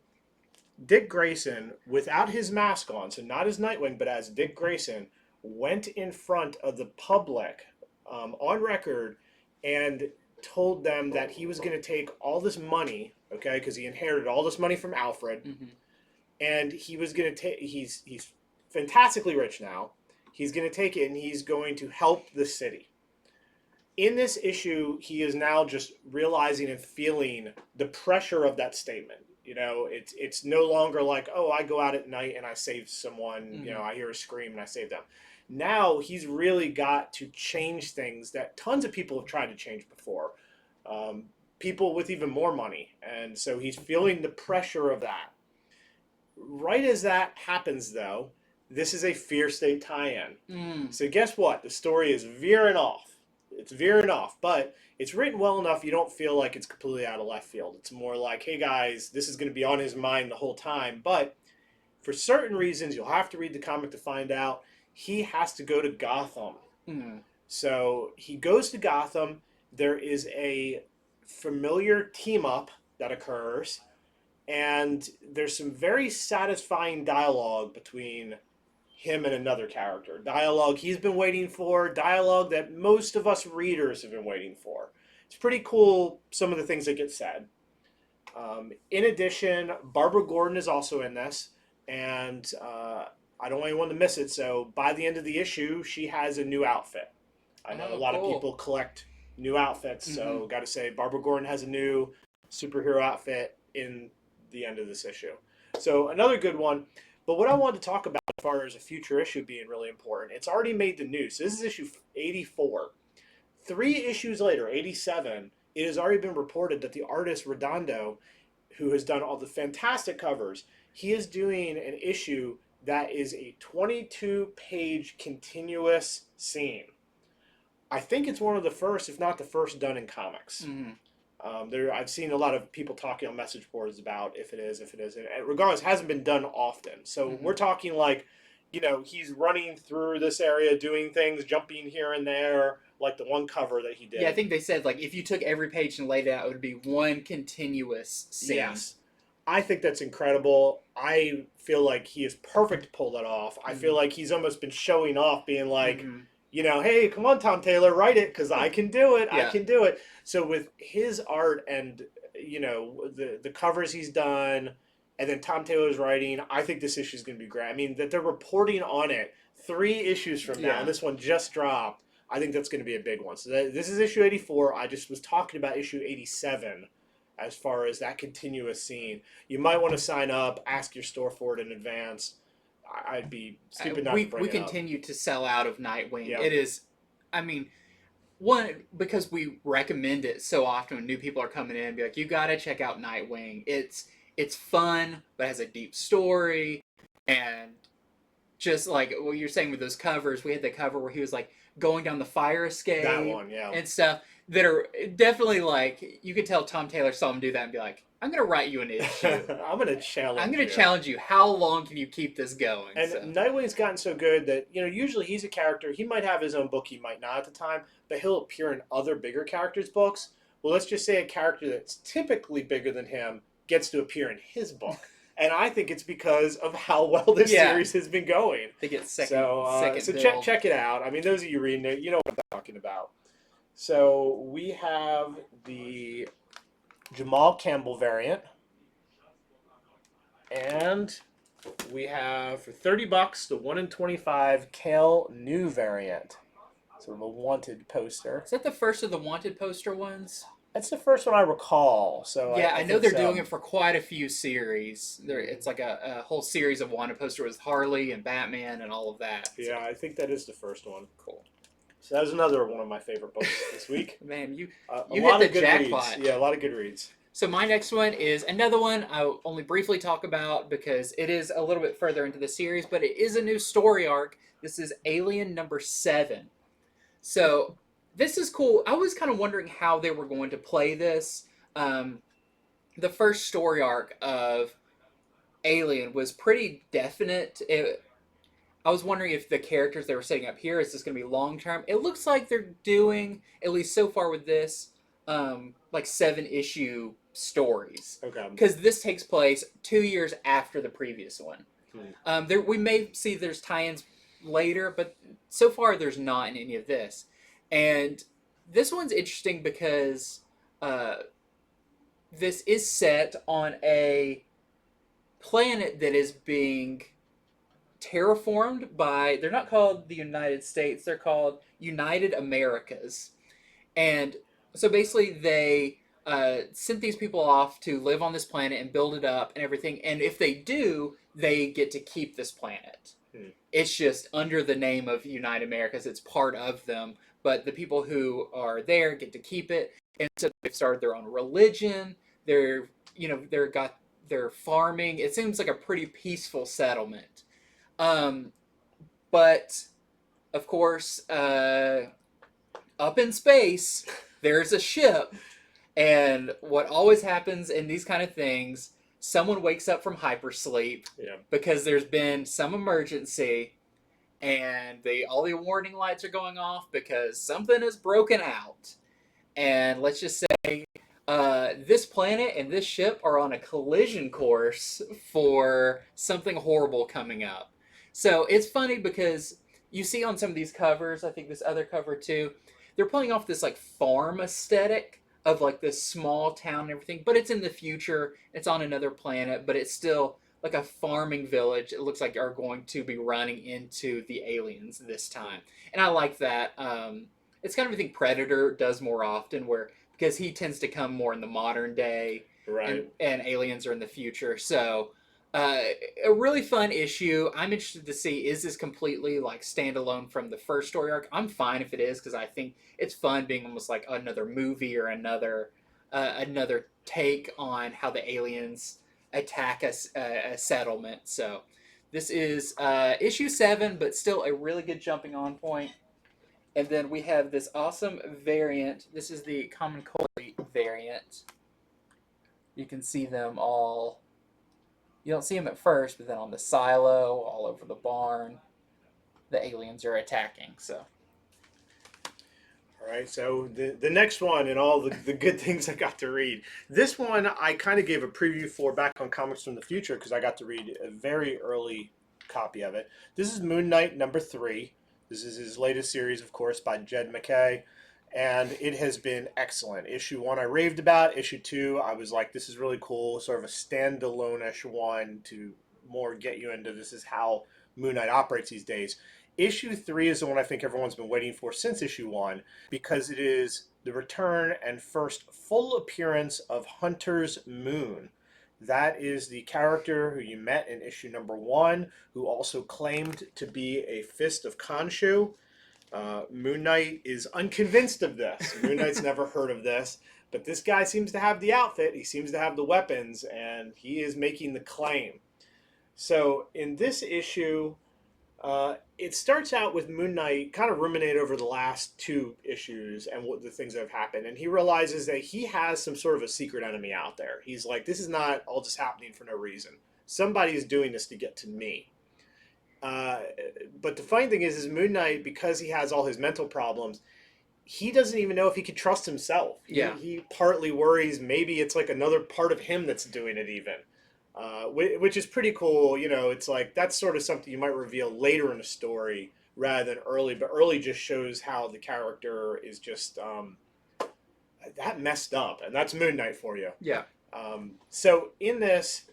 Dick Grayson, without his mask on, so not as Nightwing, but as Dick Grayson, went in front of the public on record and told them that he was going to take all this money, okay, because he inherited all this money from Alfred, and he was going to take, he's fantastically rich now, he's going to take it and he's going to help the city. In this issue, he is now just realizing and feeling the pressure of that statement. It's no longer like, oh, I go out at night and I save someone, I hear a scream and I save them. Now he's really got to change things that tons of people have tried to change before. People with even more money. And so he's feeling the pressure of that. Right as that happens, though, this is a Fear State tie-in. So guess what? The story is veering off. It's veering off, but it's written well enough you don't feel like it's completely out of left field. It's more like, hey guys, this is going to be on his mind the whole time. But for certain reasons, you'll have to read the comic to find out, he has to go to Gotham. So he goes to Gotham. There is a familiar team-up that occurs, and there's some very satisfying dialogue between him and another character. Dialogue he's been waiting for, dialogue that most of us readers have been waiting for. It's pretty cool, some of the things that get said. In addition, Barbara Gordon is also in this, and I don't want anyone to miss it, so by the end of the issue, she has a new outfit. I know a lot of people collect new outfits, so got to say, Barbara Gordon has a new superhero outfit in the end of this issue. So another good one. But what I wanted to talk about as far as a future issue being really important, it's already made the news. So this is issue 84. 3 issues later, 87, it has already been reported that the artist Redondo, who has done all the fantastic covers, he is doing an issue that is a 22-page continuous scene. I think it's one of the first, if not the first, done in comics. I've seen a lot of people talking on message boards about if it is, and regardless, it hasn't been done often. So we're talking like, he's running through this area, doing things, jumping here and there, like the one cover that he did. Yeah, I think they said like if you took every page and laid it out, it would be one continuous scene. Yes. I think that's incredible. I feel like he is perfect to pull that off. I feel like he's almost been showing off, being like, hey, come on, Tom Taylor, write it, because I can do it. I can do it. So with his art and the covers he's done, and then Tom Taylor's writing. I think this issue is going to be great. I mean, that they're reporting on it 3 issues from now, Yeah. and this one just dropped. I think that's going to be a big one. So this is issue 84. I just was talking about issue 87 as far as that continuous scene. You might want to sign up, ask your store for it in advance. I'd be stupid not to bring we it up. continue to sell out of Nightwing. Yeah. It is, I mean, one, because we recommend it so often when new people are coming in and be like, you got to check out Nightwing. It's fun, but has a deep story. And just like what you're saying with those covers, we had the cover where he was like going down the fire escape. That one, yeah. And stuff that are definitely like, you could tell Tom Taylor saw him do that and be like, I'm going to write you an issue. I'm going to challenge I'm going you. to challenge you. How long can you keep this going? And So. Nightwing's gotten so good that, usually he's a character. He might have his own book, he might not at the time, but he'll appear in other bigger characters' books. Well, let's just say a character that's typically bigger than him gets to appear in his book. And I think it's because of how well this series has been going. They get second so bill. check it out. I mean, those of you reading it, you know what I'm talking about. So we have the Jamal Campbell variant. And we have, for $30, the 1 in 25 Kale New variant. Sort of a wanted poster. Is that the first of the wanted poster ones? That's the first one I recall. So Yeah, I know think they're so. doing it for quite a few series. It's like a whole series of wanted poster with Harley and Batman and all of that. Yeah, I think that is the first one. Cool. So that was another one of my favorite books this week. Man, you a hit lot the of good jackpot. reads. Yeah, a lot of good reads. So my next one is another one I'll only briefly talk about because it is a little bit further into the series, but it is a new story arc. This is Alien number 7. So this is cool. I was kind of wondering how they were going to play this. The first story arc of Alien was pretty definite. I was wondering if the characters they were setting up here, is this going to be long term? It looks like they're doing, at least so far with this, like 7-issue stories. Okay. Because this takes place 2 years after the previous one. We may see there's tie-ins later, but so far there's not in any of this. And this one's interesting because this is set on a planet that is being terraformed by, they're not called the United States, they're called United Americas. And so basically they sent these people off to live on this planet and build it up and everything. And if they do, they get to keep this planet. It's just under the name of United Americas. It's part of them. But the people who are there get to keep it. And so they've started their own religion. They're farming. It seems like a pretty peaceful settlement. But, of course, up in space, there's a ship. And what always happens in these kind of things, someone wakes up from hypersleep because there's been some emergency and all the warning lights are going off because something is broken out. And let's just say this planet and this ship are on a collision course for something horrible coming up. So it's funny because you see on some of these covers, I think this other cover too, they're playing off this like farm aesthetic of like this small town and everything, but it's in the future, it's on another planet, but it's still like a farming village. It looks like are going to be running into the aliens this time. And I like that. It's kind of everything Predator does more often, because he tends to come more in the modern day, right? And aliens are in the future. So a really fun issue. I'm interested to see, is this completely like standalone from the first story arc? I'm fine if it is, because I think it's fun being almost like another movie or another take on how the aliens attack a settlement. So this is issue 7, but still a really good jumping on point. And then we have this awesome variant. This is the Common Cold variant. You can see them all. You don't see them at first, but then on the silo, all over the barn, the aliens are attacking. So, all right. So the next one and all the good things I got to read. This one I kind of gave a preview for back on Comics from the Future because I got to read a very early copy of it. This is Moon Knight number 3. This is his latest series, of course, by Jed MacKay. and it has been excellent. Issue 1 I raved about. Issue 2 I was like, this is really cool, sort of a standalone-ish one to more get you into this is how Moon Knight operates these days. Issue 3 is the one I think everyone's been waiting for since issue 1 because it is the return and first full appearance of Hunter's Moon. That is the character who you met in issue number 1, who also claimed to be a fist of Khonshu. Moon Knight is unconvinced of this. Moon Knight's never heard of this, but this guy seems to have the outfit, he seems to have the weapons, and he is making the claim. So in this issue, it starts out with Moon Knight kind of ruminate over the last 2 issues and what the things that have happened, and he realizes that he has some sort of a secret enemy out there. He's like, this is not all just happening for no reason. Somebody is doing this to get to me. But the funny thing is Moon Knight, because he has all his mental problems, he doesn't even know if he could trust himself. Yeah. He partly worries maybe it's like another part of him that's doing it even. Which is pretty cool. You know, it's like that's sort of something you might reveal later in the story rather than early, but early just shows how the character is just that messed up, and that's Moon Knight for you. Yeah. So in this,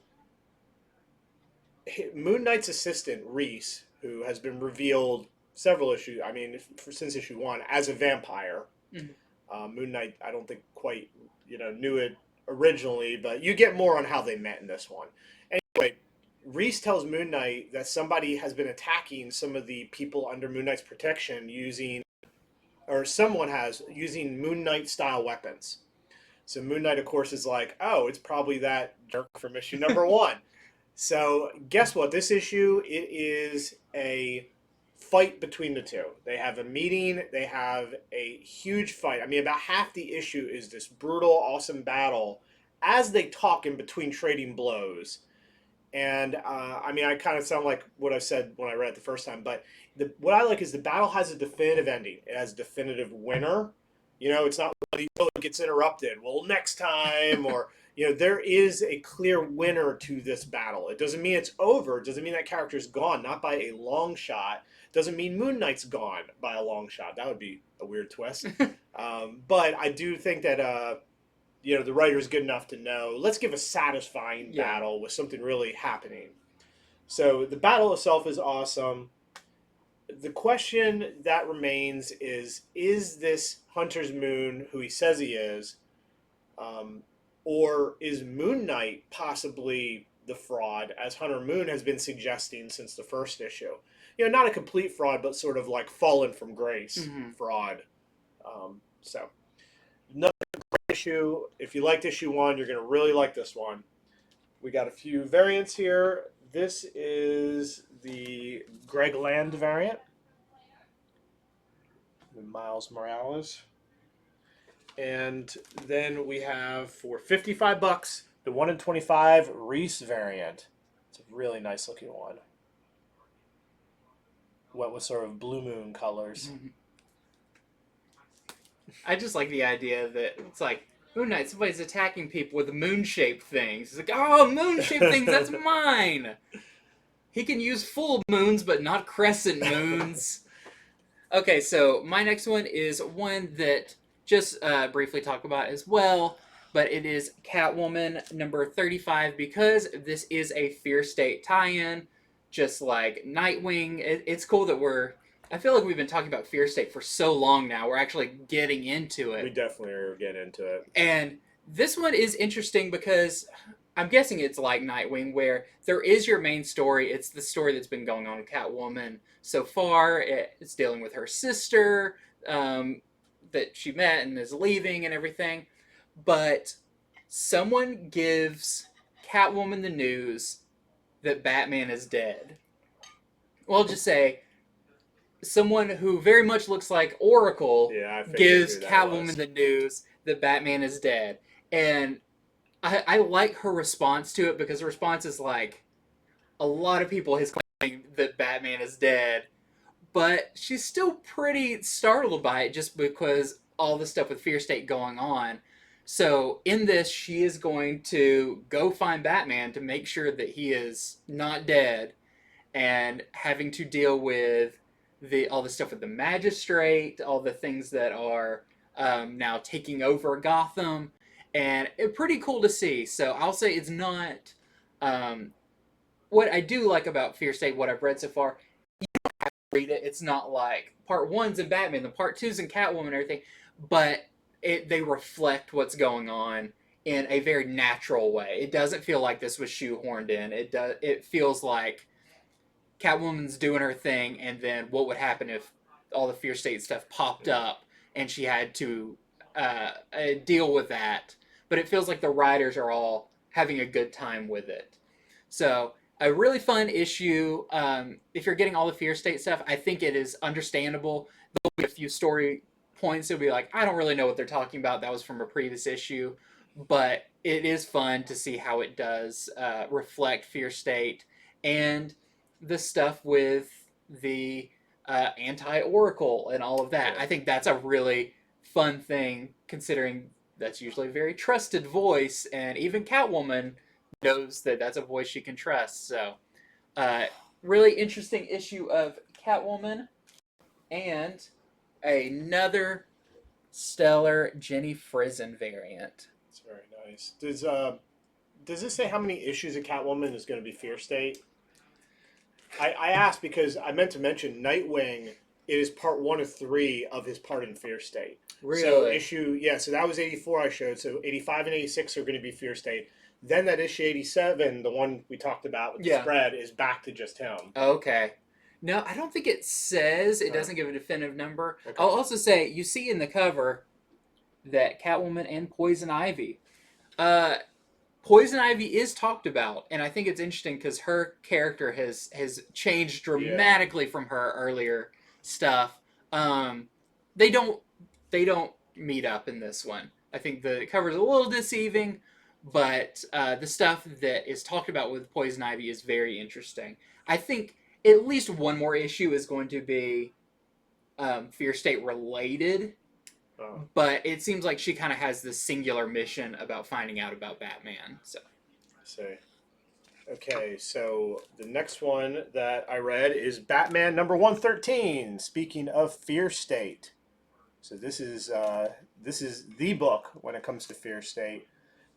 Moon Knight's assistant Reese, who has been revealed several issues, I mean, since issue 1, as a vampire. Mm-hmm. Moon Knight, I don't think quite knew it originally, but you get more on how they met in this one. Anyway, Reese tells Moon Knight that somebody has been attacking some of the people under Moon Knight's protection someone has using Moon Knight style weapons. So Moon Knight, of course, is like, oh, it's probably that jerk from issue number 1. So guess what? This issue, it is a fight between the two. They have a meeting. They have a huge fight. I mean, about half the issue is this brutal, awesome battle as they talk in between trading blows. And I mean, I kind of sound like what I said when I read it the first time, but what I like is the battle has a definitive ending. It has a definitive winner. You know, it's not like, oh, it gets interrupted. Well, next time, or there is a clear winner to this battle. It doesn't mean it's over. It doesn't mean that character's gone, not by a long shot. It doesn't mean Moon Knight's gone by a long shot. That would be a weird twist. But I do think that the writer's good enough to know, let's give a satisfying battle with something really happening. So the battle itself is awesome. The question that remains is this Hunter's Moon who he says he is? Or is Moon Knight possibly the fraud, as Hunter Moon has been suggesting since the first issue? Not a complete fraud, but sort of like fallen from grace fraud. So, another great issue. If you liked issue 1, you're going to really like this one. We got a few variants here. This is the Greg Land variant with Miles Morales. And then we have, for $55, the 1 in 25 Reese variant. It's a really nice looking one. Went with sort of blue moon colors. I just like the idea that it's like, Moon Knight, somebody's attacking people with moon-shaped things. He's like, oh, moon-shaped things, that's mine! He can use full moons, but not crescent moons. Okay, so my next one is one that just briefly talk about as well, but it is Catwoman number 35, because this is a Fear State tie-in, just like Nightwing. It's cool that I feel like we've been talking about Fear State for so long now. We're actually getting into it. We definitely are getting into it. And this one is interesting because I'm guessing it's like Nightwing, where there is your main story. It's the story that's been going on with Catwoman so far. It's dealing with her sister that she met and is leaving and everything. But someone gives Catwoman the news that Batman is dead. Well, I'll just say, someone who very much looks like Oracle gives Catwoman the news that Batman is dead. And I like her response to it, because the response is like, a lot of people has claimed that Batman is dead, but she's still pretty startled by it just because all the stuff with Fear State going on. So in this, she is going to go find Batman to make sure that he is not dead, and having to deal with all the stuff with the magistrate, all the things that are now taking over Gotham, and it's pretty cool to see. So I'll say it's not. Um, what I do like about Fear State, what I've read so far, read it. It's not like part one's in Batman, the part two's in Catwoman and everything, but they reflect what's going on in a very natural way. It doesn't feel like this was shoehorned in. It feels like Catwoman's doing her thing, and then what would happen if all the Fear State stuff popped up and she had to deal with that. But it feels like the writers are all having a good time with it. So a really fun issue. If you're getting all the Fear State stuff, I think it is understandable. There'll be a few story points that'll be like, I don't really know what they're talking about. That was from a previous issue. But it is fun to see how it does reflect Fear State and the stuff with the anti-Oracle and all of that. Yeah. I think that's a really fun thing, considering that's usually a very trusted voice, and even Catwoman knows that that's a voice she can trust. So, really interesting issue of Catwoman, and another stellar Jenny Frison variant. It's very nice. Does this say how many issues of Catwoman is going to be Fear State? I asked because I meant to mention Nightwing. It is part 1 of 3 of his part in Fear State. Really? So that was 84 I showed. So 85 and 86 are going to be Fear State. Then that issue 87, the one we talked about with the spread, is back to just him. Okay. No, I don't think it says. It doesn't give a definitive number. Okay. I'll also say, you see in the cover that Catwoman and Poison Ivy. Poison Ivy is talked about, and I think it's interesting because her character has changed dramatically from her earlier stuff. They don't meet up in this one. I think the cover is a little deceiving, but the stuff that is talked about with Poison Ivy is very interesting. I think at least one more issue is going to be Fear State related. But it seems like she kind of has this singular mission about finding out about Batman. So, okay, so the next one that I read is Batman number 113. Speaking of Fear State, so this is the book when it comes to Fear State.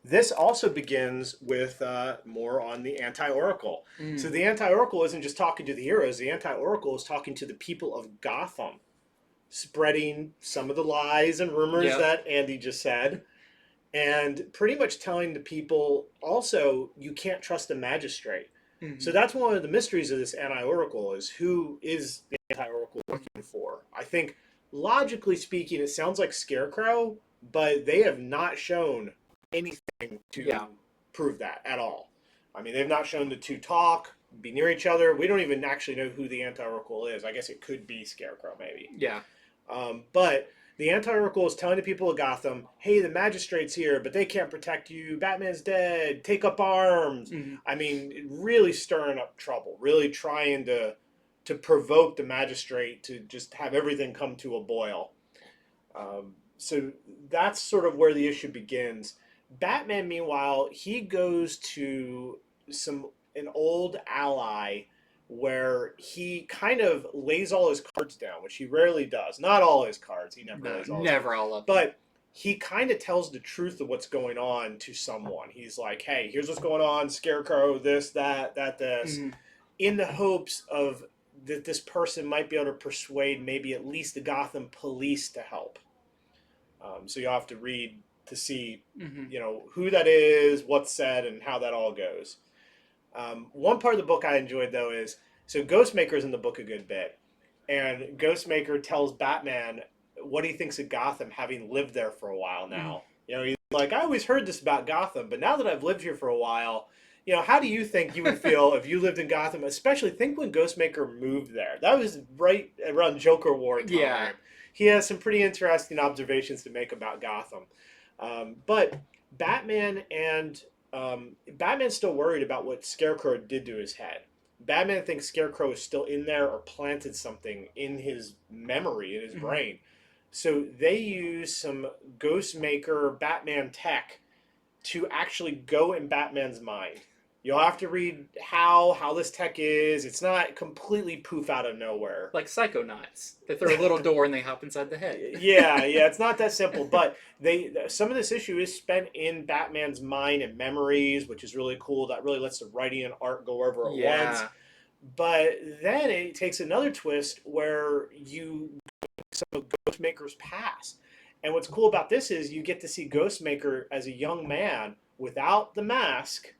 This also begins with more on the Anti-Oracle. So the Anti-Oracle isn't just talking to the heroes. The Anti-Oracle is talking to the people of Gotham, spreading some of the lies and rumors that Andy just said, and pretty much telling the people also you can't trust a magistrate. So that's one of the mysteries of this Anti-Oracle, is who is the Anti-Oracle working for. I think logically speaking it sounds like Scarecrow, but they have not shown anything to prove that at all. I mean, they've not shown the two talk, be near each other. We don't even actually know who the Anti-Oracle is. I guess it could be Scarecrow maybe. Yeah. But the Anti-Oracle is telling the people of Gotham, hey, the magistrate's here, but they can't protect you. Batman's dead. Take up arms. I mean, really stirring up trouble, really trying to provoke the magistrate to just have everything come to a boil. So that's sort of where the issue begins. Batman, meanwhile, he goes to an old ally where he kind of lays all his cards down, which he rarely does. Not all his cards. He never lays all never all of them. But he kind of tells the truth of what's going on to someone. He's like, hey, here's what's going on. Scarecrow, this, that, this. In the hopes of that this person might be able to persuade maybe at least the Gotham police to help. So you'll have to read to see, who that is, what's said, and how that all goes. One part of the book I enjoyed, though, is so Ghostmaker's in the book a good bit, and Ghostmaker tells Batman what he thinks of Gotham, having lived there for a while now. He's like, I always heard this about Gotham, but now that I've lived here for a while, how do you think you would feel if you lived in Gotham? Especially think when Ghostmaker moved there. That was right around Joker War time. Yeah. He has some pretty interesting observations to make about Gotham. But Batman's still worried about what Scarecrow did to his head. Batman thinks Scarecrow is still in there or planted something in his memory, in his brain. So they use some Ghostmaker Batman tech to actually go in Batman's mind You'll have to read how this tech is. It's not completely poof out of nowhere. Like Psychonauts. They throw a little door and they hop inside the head. Yeah, it's not that simple. But some of this issue is spent in Batman's mind and memories, which is really cool. That really lets the writing and art go wherever it wants. Yeah. But then it takes another twist where you some of Ghostmaker's past. And what's cool about this is you get to see Ghostmaker as a young man without the mask,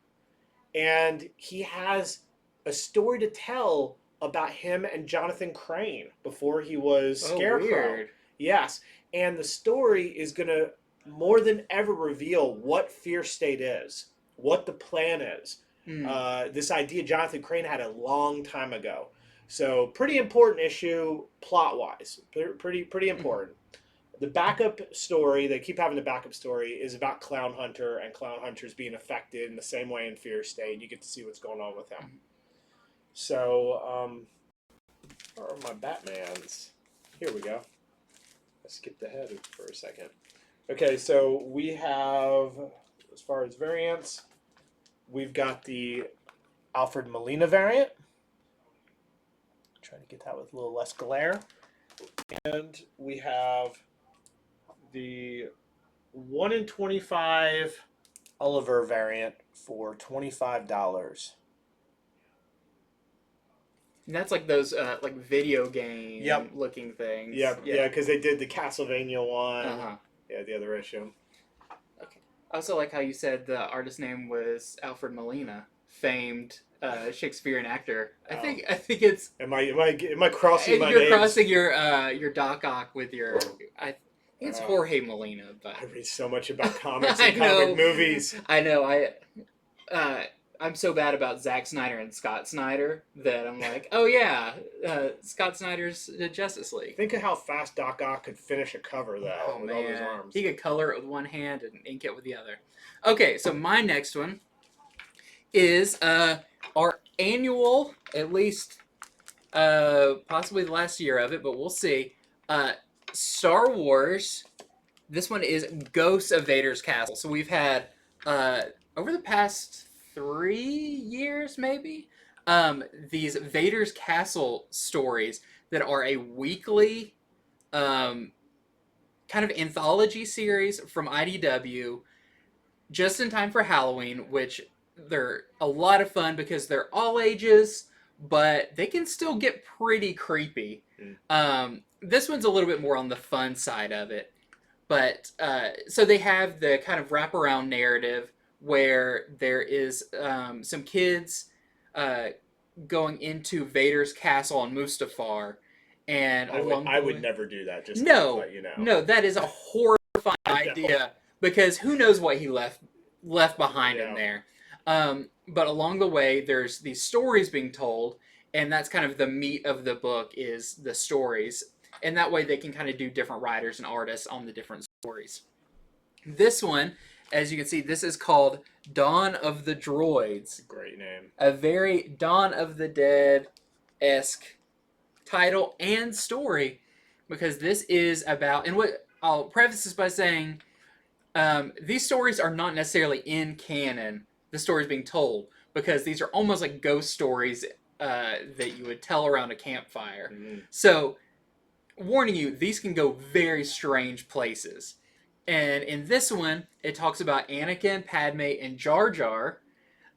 and he has a story to tell about him and Jonathan Crane before he was Oh, Scarecrow. weird. Yes, and the story is going to more than ever reveal what Fear State is, what the plan is. This idea Jonathan Crane had a long time ago. So pretty important issue plot wise. Pretty important. The backup story, they keep having the backup story, is about Clown Hunter, and Clown Hunter's being affected in the same way in Fear State. You get to see what's going on with him. So, where are my Batmans? Here we go. I skipped ahead for a second. Okay, so we have, as far as variants, we've got the Alfred Molina variant. Trying to get that with a little less glare. And we have the 1 in 25 Oliver variant for $25. And that's like those like video game Yep. looking things. Yeah, because they did the Castlevania one. Uh-huh. Yeah, the other issue. Okay. I also like how you said the artist's name was Alfred Molina, famed Shakespearean actor. I think it's. Am I crossing my You're names? crossing your Doc Ock with your. I think it's Jorge Molina, but I read so much about comics I and know. comic movies. I know. I'm so bad about Zack Snyder and Scott Snyder that I'm like, oh yeah, Scott Snyder's Justice League. Think of how fast Doc Ock could finish a cover though with all those arms. He could color it with one hand and ink it with the other. Okay, so my next one is our annual, at least possibly the last year of it, but we'll see. Star Wars. This one is Ghosts of Vader's Castle. So we've had over the past 3 years, maybe, these Vader's Castle stories that are a weekly kind of anthology series from IDW, just in time for Halloween, which they're a lot of fun because they're all ages, but they can still get pretty creepy. This one's a little bit more on the fun side of it. But, so they have the kind of wraparound narrative where there is some kids going into Vader's castle on Mustafar. And I would never do that, just no, to let you know. No, that is a horrifying idea because who knows what he left behind in there. But along the way, there's these stories being told, and that's kind of the meat of the book is the stories. And that way they can kind of do different writers and artists on the different stories. This one, as you can see, this is called Dawn of the Droids. Great name. A very Dawn of the Dead-esque title and story, because this is about, and what I'll preface this by saying, these stories are not necessarily in canon, the stories being told, because these are almost like ghost stories that you would tell around a campfire. So, warning you, these can go very strange places. And in this one, it talks about Anakin, Padme, and Jar Jar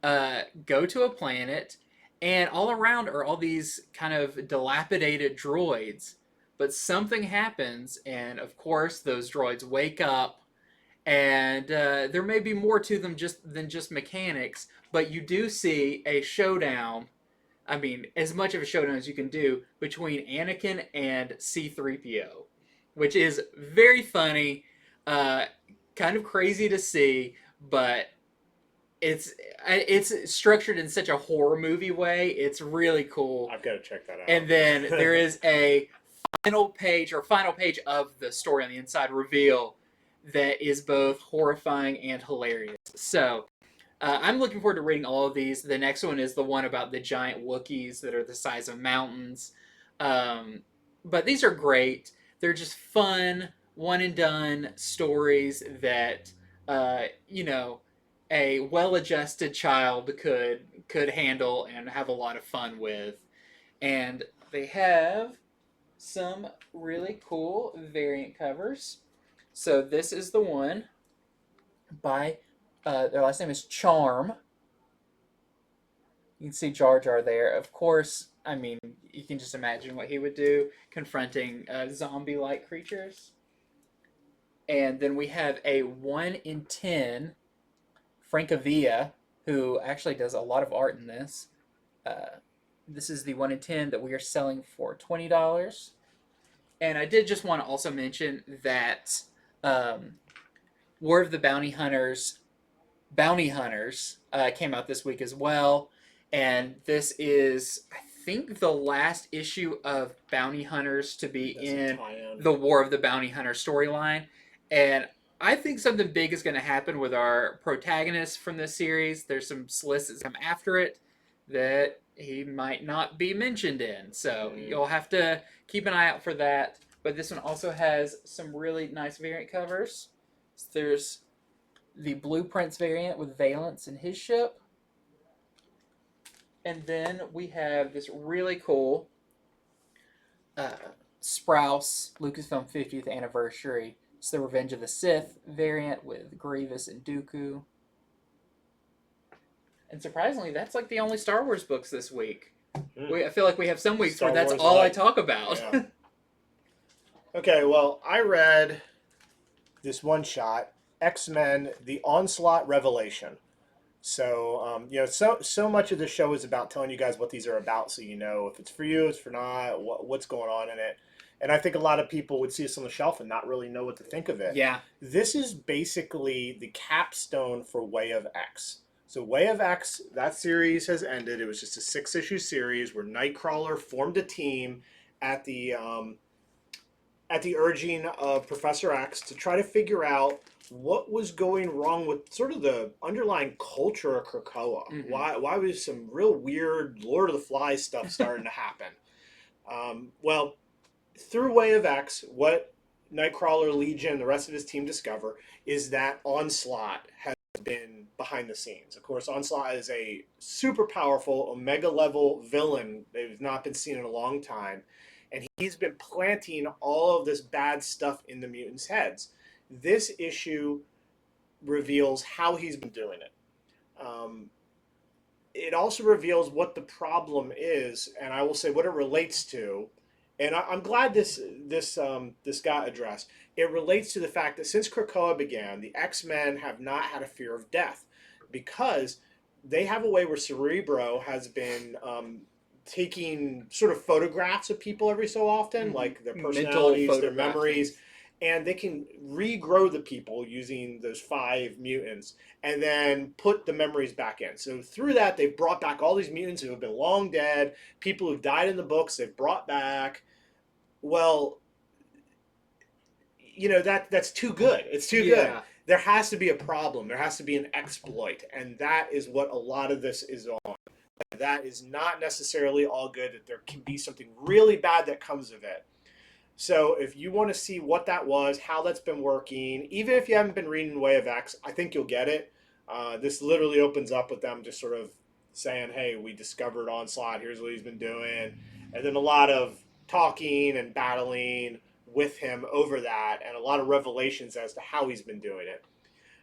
go to a planet, and all around are all these kind of dilapidated droids. But something happens, and of course, those droids wake up, and there may be more to them than just mechanics, but you do see a showdown. I mean, as much of a showdown as you can do between Anakin and C-3PO, which is very funny, kind of crazy to see, but it's structured in such a horror movie way. It's really cool. I've got to check that out. And then there is a final page of the story on the inside reveal that is both horrifying and hilarious. So I'm looking forward to reading all of these. The next one is the one about the giant Wookiees that are the size of mountains. But these are great. They're just fun, one and done stories that, a well-adjusted child could handle and have a lot of fun with. And they have some really cool variant covers. So this is the one by their last name is Charm. You can see Jar Jar there. Of course, I mean, you can just imagine what he would do confronting zombie-like creatures. And then we have a 1 in 10 Francavilla, who actually does a lot of art in this. This is the 1 in 10 that we are selling for $20. And I did just want to also mention that um, War of the Bounty Hunters came out this week as well. And this is, I think, the last issue of Bounty Hunters to be in the War of the Bounty Hunter storyline. And I think something big is going to happen with our protagonist from this series. There's some solicits come after it that he might not be mentioned in. So you'll have to keep an eye out for that. But this one also has some really nice variant covers. So there's the Blueprints variant with Valence and his ship. And then we have this really cool Sprouse Lucasfilm 50th anniversary. It's the Revenge of the Sith variant with Grievous and Dooku. And surprisingly, that's like the only Star Wars books this week. I feel like we have some weeks Star where that's Wars all I light. talk about. Yeah. Okay, well, I read this one shot, X-Men: The Onslaught Revelation. So, so much of the show is about telling you guys what these are about, so you know if it's for you, it's for not, what's going on in it. And I think a lot of people would see this on the shelf and not really know what to think of it. Yeah. This is basically the capstone for Way of X. So Way of X, that series has ended. It was just a 6-issue series where Nightcrawler formed a team at the urging of Professor X to try to figure out what was going wrong with sort of the underlying culture of Krakoa. Mhm. Why was some real weird Lord of the Flies stuff starting to happen? Well, through Way of X, what Nightcrawler, Legion, and the rest of his team discover is that Onslaught has been behind the scenes. Of course, Onslaught is a super powerful Omega level villain that has not been seen in a long time. And he's been planting all of this bad stuff in the mutants' heads. This issue reveals how he's been doing it. It also reveals what the problem is, and I will say what it relates to. And I'm glad this got addressed. It relates to the fact that since Krakoa began, the X-Men have not had a fear of death because they have a way where Cerebro has been taking sort of photographs of people every so often, like their personalities, their memories, and they can regrow the people using those 5 mutants and then put the memories back in. So through that, they've brought back all these mutants who have been long dead, people who've died in the books, they've brought back. Well, that's too good. It's too good. There has to be a problem. There has to be an exploit, and that is what a lot of this is on. That is not necessarily all good, that there can be something really bad that comes of it. So if you want to see what that was, how that's been working, even if you haven't been reading Way of X, I think you'll get it. This literally opens up with them just sort of saying, hey, we discovered Onslaught, here's what he's been doing. And then a lot of talking and battling with him over that, and a lot of revelations as to how he's been doing it.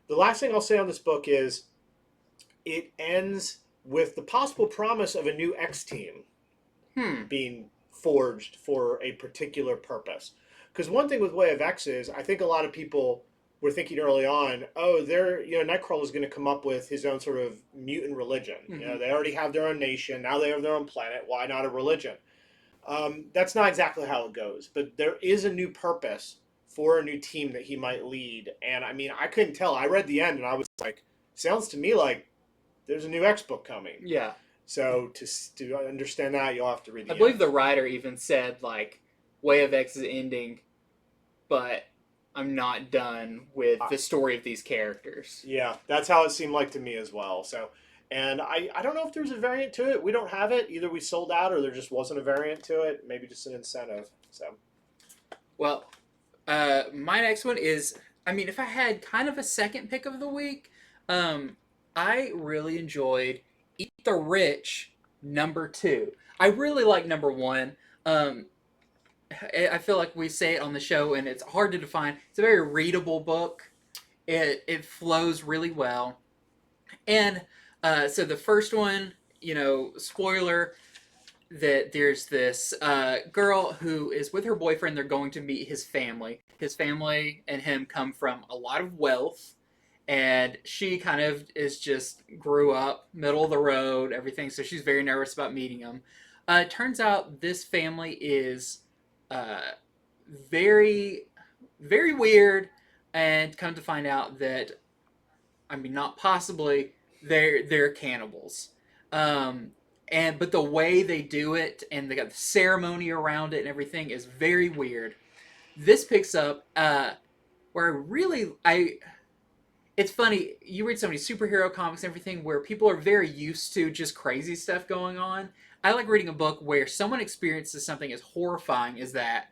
The last thing I'll say on this book is it ends with the possible promise of a new X team being forged for a particular purpose. Because one thing with Way of X is, I think a lot of people were thinking early on, Nightcrawler is going to come up with his own sort of mutant religion. Mm-hmm. They already have their own nation, now they have their own planet. Why not a religion? That's not exactly how it goes, but there is a new purpose for a new team that he might lead. And I mean, I couldn't tell. I read the end and I was like, sounds to me like there's a new X book coming. Yeah. So to understand that, you'll have to read the I believe the writer even said, like, Way of X is ending, but I'm not done with the story of these characters. Yeah, that's how it seemed like to me as well. So, and I don't know if there's a variant to it. We don't have it. Either we sold out or there just wasn't a variant to it. Maybe just an incentive. So, well, my next one is, I mean, if I had kind of a second pick of the week, I really enjoyed Eat the Rich #2. I really like #1. Um, I feel like we say it on the show, and it's hard to define. It's a very readable book. It flows really well, and so the first one, spoiler that there's this girl who is with her boyfriend. They're going to meet his family. His family and him come from a lot of wealth, and she kind of is just grew up middle of the road, everything. So she's very nervous about meeting him. It turns out this family is uh, very, very weird, and come to find out that, I mean, not possibly, they're cannibals. Um, but the way they do it, and they got the ceremony around it and everything, is very weird. This picks up where I it's funny, you read so many superhero comics and everything where people are very used to just crazy stuff going on. I like reading a book where someone experiences something as horrifying as that,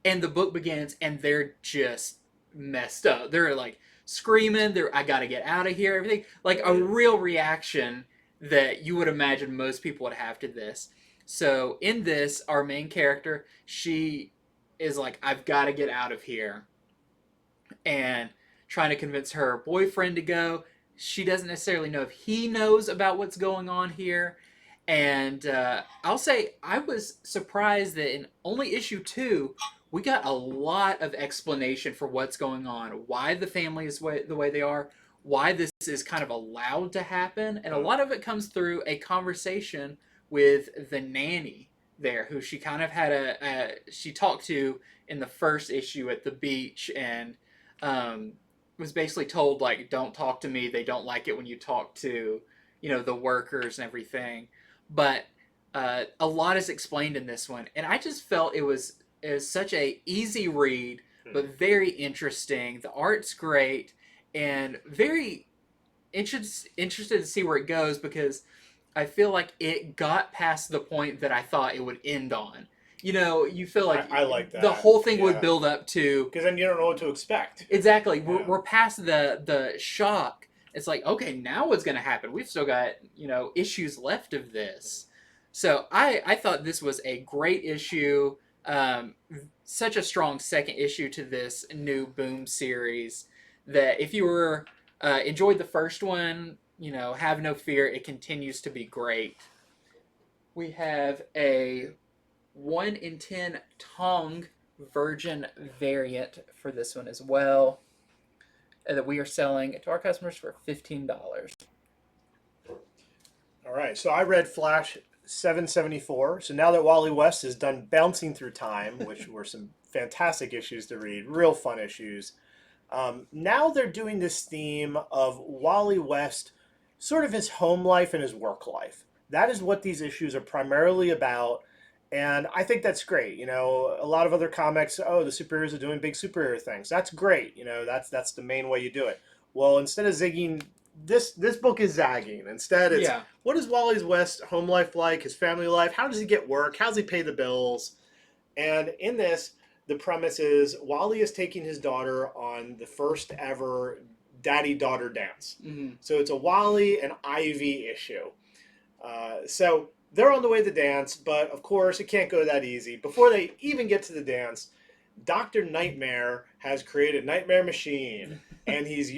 and the book begins and they're just messed up. They're like screaming, I gotta get out of here, everything. Like a real reaction that you would imagine most people would have to this. So in this, our main character, she is like, I've gotta get out of here. And trying to convince her boyfriend to go. She doesn't necessarily know if he knows about what's going on here. And I'll say I was surprised that in only issue 2, we got a lot of explanation for what's going on, why the family is the way they are, why this is kind of allowed to happen. And a lot of it comes through a conversation with the nanny there, who she kind of had she talked to in the first issue at the beach, and was basically told, like, don't talk to me, they don't like it when you talk to the workers and everything. But a lot is explained in this one, and I just felt it was such a easy read, but very interesting. The art's great, and very interested to see where it goes, because I feel like it got past the point that I thought it would end on. You feel like I like that. The whole thing would build up to, because then you don't know what to expect. exactly. We're past the shock. It's like, okay, now what's going to happen? We've still got issues left of this. So I thought this was a great issue. Such a strong second issue to this new Boom series, that if you were enjoyed the first one, have no fear, it continues to be great. We have a 1 in 10 Tong Virgin variant for this one as well, that we are selling to our customers for $15. All right, so I read Flash 774. So now that Wally West is done bouncing through time, which were some fantastic issues to read, real fun issues, now they're doing this theme of Wally West, sort of his home life and his work life. That is what these issues are primarily about. And I think that's great. A lot of other comics, oh, the superheroes are doing big superhero things. That's great. That's the main way you do it. Well, instead of zigging, this book is zagging. Instead, it's what is Wally West's home life like, his family life? How does he get work? How does he pay the bills? And in this, the premise is Wally is taking his daughter on the first ever daddy-daughter dance. Mm-hmm. So it's a Wally and Ivy issue. So they're on the way to the dance, but of course it can't go that easy. Before they even get to the dance, Dr. Nightmare has created a nightmare machine, and he's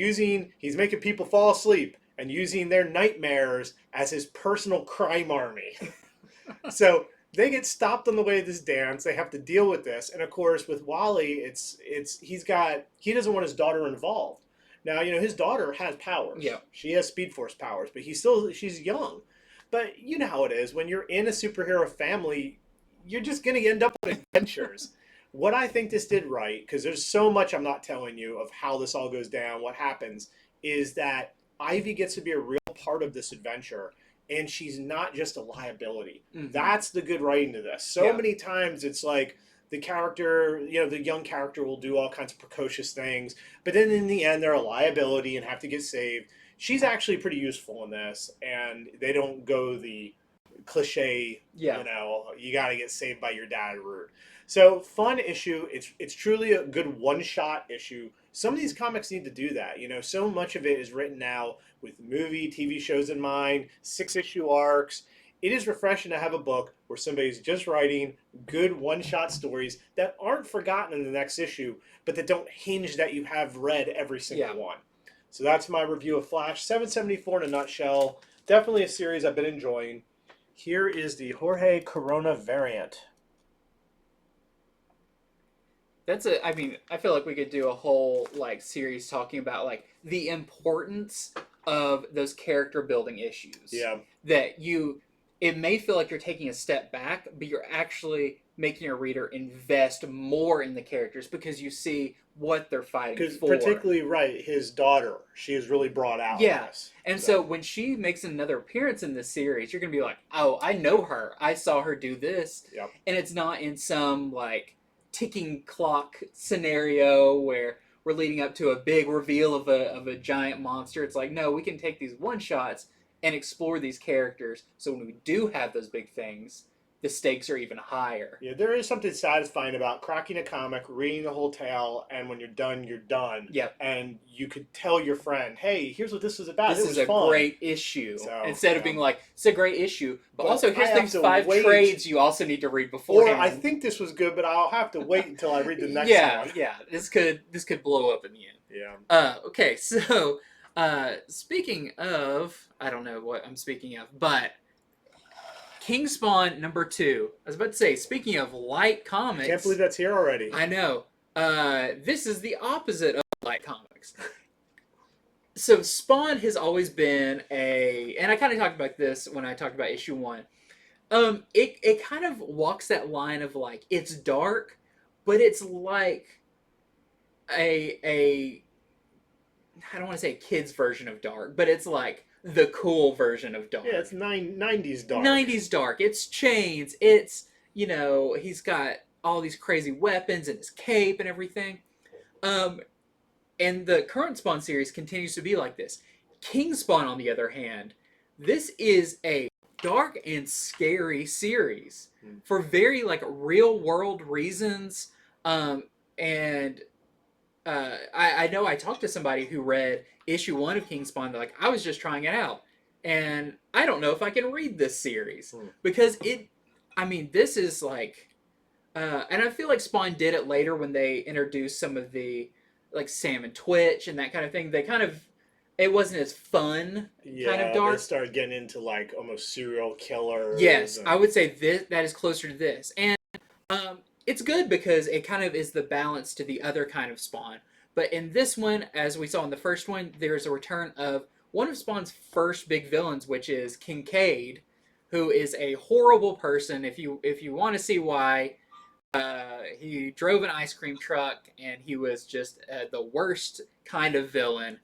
making people fall asleep and using their nightmares as his personal crime army. So they get stopped on the way to this dance. They have to deal with this. And of course, with Wally, he doesn't want his daughter involved. Now, his daughter has powers. Yeah. She has Speed Force powers, but she's young. But you know how it is. When you're in a superhero family, you're just going to end up with adventures. What I think this did right, because there's so much I'm not telling you of how this all goes down, what happens, is that Ivy gets to be a real part of this adventure, and she's not just a liability. Mm-hmm. That's the good writing to this. So many times it's like the character, the young character will do all kinds of precocious things, but then in the end they're a liability and have to get saved. She's actually pretty useful in this, and they don't go the cliche, you got to get saved by your dad route. So fun issue. It's truly a good one shot issue. Some of these comics need to do that. You know, so much of it is written now with movie, TV shows in mind, 6 issue arcs. It is refreshing to have a book where somebody's just writing good one shot stories that aren't forgotten in the next issue, but that don't hinge that you have read every single Yeah. one. So that's my review of Flash 774 in a nutshell. Definitely a series I've been enjoying. Here is the Jorge Corona variant. I mean, I feel like we could do a whole like series talking about like the importance of those character building issues. Yeah. That it may feel like you're taking a step back, but you're actually making your reader invest more in the characters because you see what they're fighting Because for. particularly, right, his daughter, she is really brought out. Yeah. In this, And so when she makes another appearance in this series, you're going to be like, oh, I know her. I saw her do this. Yep. And it's not in some like ticking clock scenario where we're leading up to a big reveal of a giant monster. It's like, no, we can take these one shots and explore these characters. So when we do have those big things, the stakes are even higher. Yeah, there is something satisfying about cracking a comic, reading the whole tale, and when you're done, you're done. Yep. And you could tell your friend, hey, here's what this was about. This is a fun. great issue. So, instead of being like, it's a great issue, but But also here's I have these to 5 wait. trades you also need to read Or beforehand. I think this was good, but I'll have to wait until I read the next one. Yeah, this could blow up in the end. Yeah. Okay, so speaking of, I don't know what I'm speaking of, but King Spawn #2. I was about to say, speaking of light comics, Can't believe that's here already. I know. This is the opposite of light comics. So Spawn has always been and I kind of talked about this when I talked about issue 1. It kind of walks that line of like it's dark, but it's like a I don't want to say a kid's version of dark, but it's like the cool version of dark. Yeah, it's 90s dark. 90s dark. It's chains. It's, he's got all these crazy weapons and his cape and everything. And the current Spawn series continues to be like this. King Spawn, on the other hand, this is a dark and scary series for very like real world reasons. And I know I talked to somebody who read issue 1 of King Spawn. They're like, I was just trying it out, and I don't know if I can read this series because this is like, and I feel like Spawn did it later when they introduced some of the like Sam and Twitch and that kind of thing. They kind of, it wasn't as fun, kind of dark. They started getting into like almost serial killers. Yes, I would say that is closer to this, and it's good because it kind of is the balance to the other kind of Spawn. But in this one, as we saw in the first one, there's a return of one of Spawn's first big villains, which is Kincaid, who is a horrible person. If you want to see why, he drove an ice cream truck and he was just the worst kind of villain.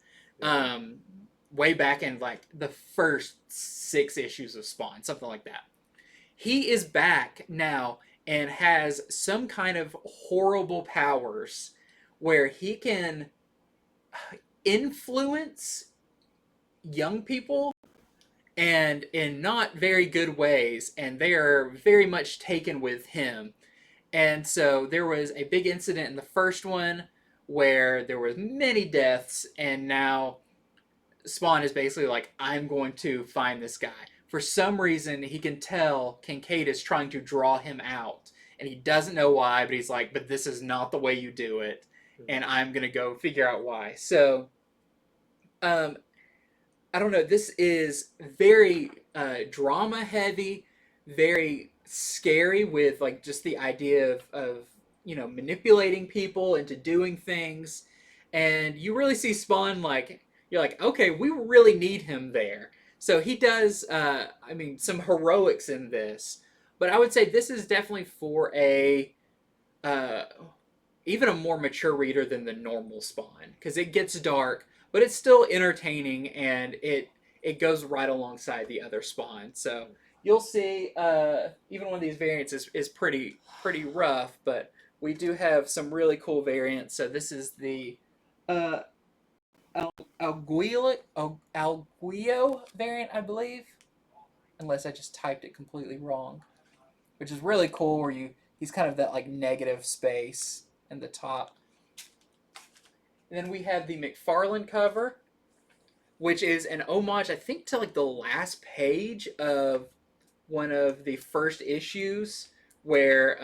Way back in like the first 6 issues of Spawn, something like that. He is back now and has some kind of horrible powers where he can influence young people and in not very good ways, and they are very much taken with him. And so there was a big incident in the first one where there was many deaths, and now Spawn is basically like, I'm going to find this guy. For some reason, he can tell Kincaid is trying to draw him out, and he doesn't know why, but he's like, but this is not the way you do it, and I'm going to go figure out why. So, I don't know, this is very drama heavy, very scary with like just the idea of manipulating people into doing things, and you really see Spawn like, you're like, okay, we really need him there. So he does some heroics in this, but I would say this is definitely for a even a more mature reader than the normal Spawn, because it gets dark, but it's still entertaining, and it goes right alongside the other Spawn. So you'll see even one of these variants is pretty rough, but we do have some really cool variants. So this is the Alguio variant, I believe, unless I just typed it completely wrong, which is really cool, where you He's kind of that like negative space in the top. And then we have the McFarlane cover, which is an homage, I think, to like the last page of one of the first issues, where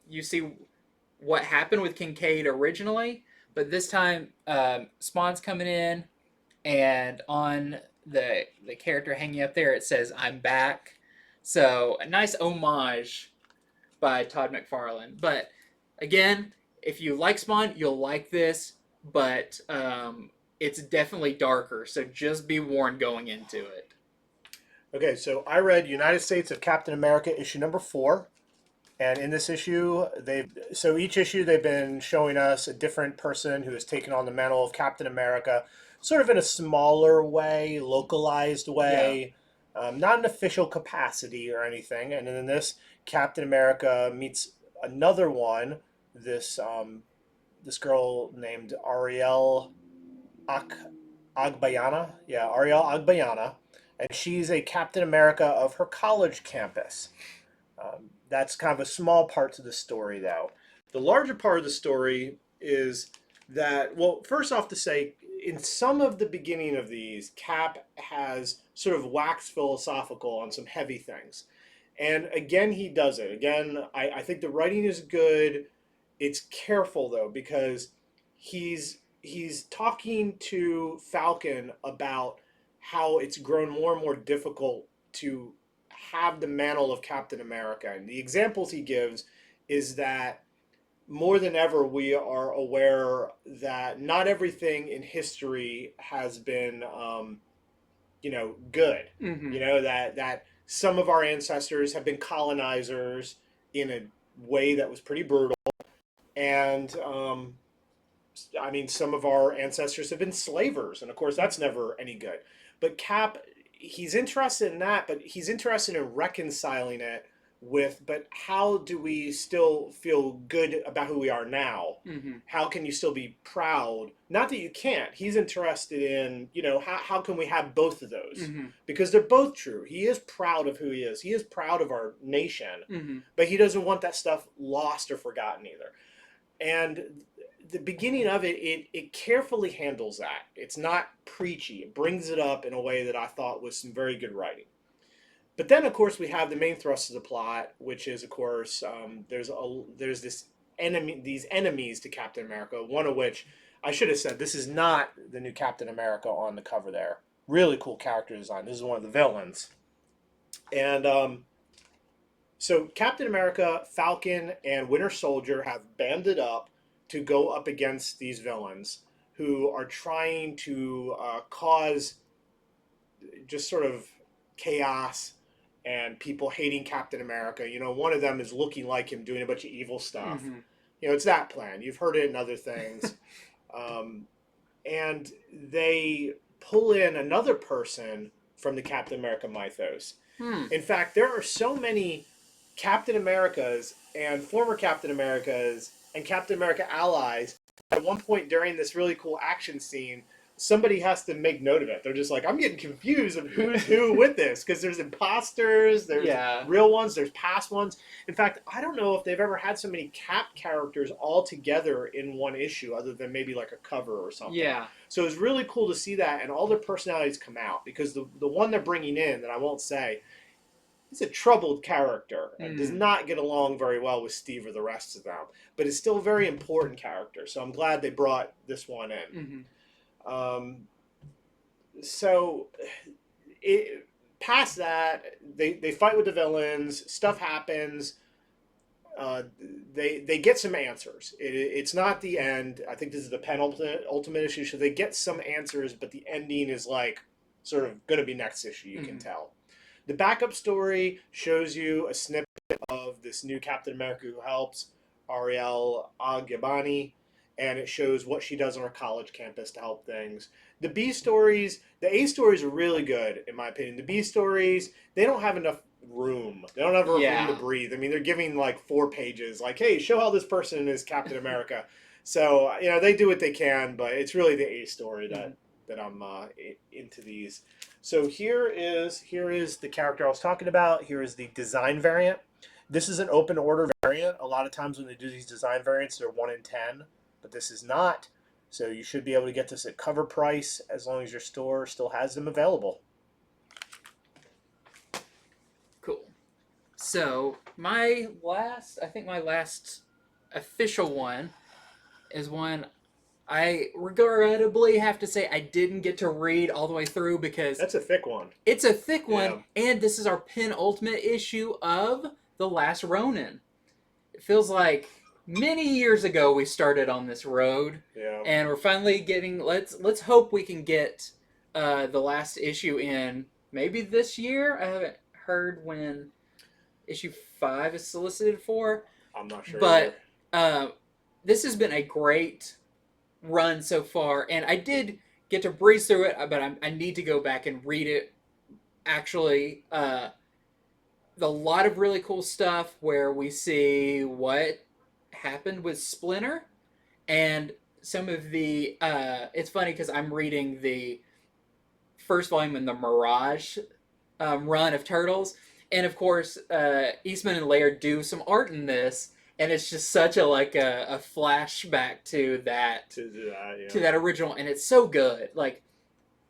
you see what happened with Kincaid originally, but this time Spawn's coming in, and on the character hanging up there, it says "I'm back." So a nice homage by Todd McFarlane. But again, if you like Spawn, you'll like this. But it's definitely darker, so just be warned going into it. Okay, so I read United States of Captain America issue number 4. And in this issue, each issue they've been showing us a different person who has taken on the mantle of Captain America, sort of in a smaller way, localized way, not an official capacity or anything. And then in this, Captain America meets another one, this this girl named Ariel Agbayana, Ariel Agbayana, and she's a Captain America of her college campus. That's kind of a small part to the story, though. The larger part of the story is that, well, first off, to say, in some of the beginning of these, Cap has sort of waxed philosophical on some heavy things. And again, he does it. Again, I think the writing is good. It's careful, though, because he's talking to Falcon about how it's grown more and more difficult to have the mantle of Captain America. And the examples he gives is that more than ever, we are aware that not everything in history has been, good. Mm-hmm. That some of our ancestors have been colonizers in a way that was pretty brutal, and some of our ancestors have been slavers, and of course, that's never any good. But Cap, he's interested in that, but he's interested in reconciling it with, but how do we still feel good about who we are now? Mm-hmm. How can you still be proud? Not that you can't. He's interested in, how can we have both of those? Mm-hmm. Because they're both true. He is proud of who he is. He is proud of our nation, Mm-hmm. but he doesn't want that stuff lost or forgotten either. And the beginning of it carefully handles that. It's not preachy. It brings it up in a way that I thought was some very good writing. But then, of course, we have the main thrust of the plot, which is, of course, there's these enemies to Captain America. One of which I should have said, this is not the new Captain America on the cover there. Really cool character design. This is one of the villains, and so Captain America, Falcon, and Winter Soldier have banded up to go up against these villains who are trying to cause just sort of chaos and people hating Captain America. One of them is looking like him, doing a bunch of evil stuff. Mm-hmm. It's that plan. You've heard it in other things. And they pull in another person from the Captain America mythos. In fact, there are so many Captain Americas and former Captain Americas and Captain America allies. At one point during this really cool action scene, somebody has to make note of it. They're just like, I'm getting confused of who's who with this, because there's imposters, there's real ones, there's past ones. In fact, I don't know if they've ever had so many Cap characters all together in one issue, other than maybe like a cover or something. Yeah. So it's really cool to see that, and all their personalities come out, because the one they're bringing in, that I won't say, is a troubled character and does not get along very well with Steve or the rest of them, but it's still a very important character. So I'm glad they brought this one in. Mm-hmm. So past that, they fight with the villains. Stuff happens. They get some answers. It's not the end. I think this is the penultimate issue. So they get some answers, but the ending is like sort of going to be next issue. You can tell. The backup story shows you a snippet of this new Captain America who helps, Ariel Agbayana, and it shows what she does on her college campus to help things. The B stories, the A stories are really good, in my opinion. The B stories, they don't have enough room. They don't have enough room to breathe. I mean, they're giving like 4 pages, like, hey, show how this person is Captain America. So, they do what they can, but it's really the A story that I'm into these. So here is the character I was talking about. Here is the design variant. This is an open order variant. variant. A lot of times when they do these design variants, they're 1 in 10, but this is not. So you should be able to get this at cover price as long as your store still has them available. Cool. So my last official one is one I regrettably have to say I didn't get to read all the way through because That's a thick one. it's a thick one, Yeah. and this is our penultimate issue of The Last Ronin. It feels like many years ago we started on this road, Yeah. and we're finally getting. Let's hope we can get the last issue in maybe this year. I haven't heard when issue 5 is solicited for, I'm not sure. but this has been a great run so far, and I did get to breeze through it, but I need to go back and read it. Actually, a lot of really cool stuff where we see what happened with Splinter, and some of the. It's funny because I'm reading the first volume in the Mirage run of Turtles, and of course, Eastman and Laird do some art in this. And it's just such a flashback to that to that original, and it's so good. Like,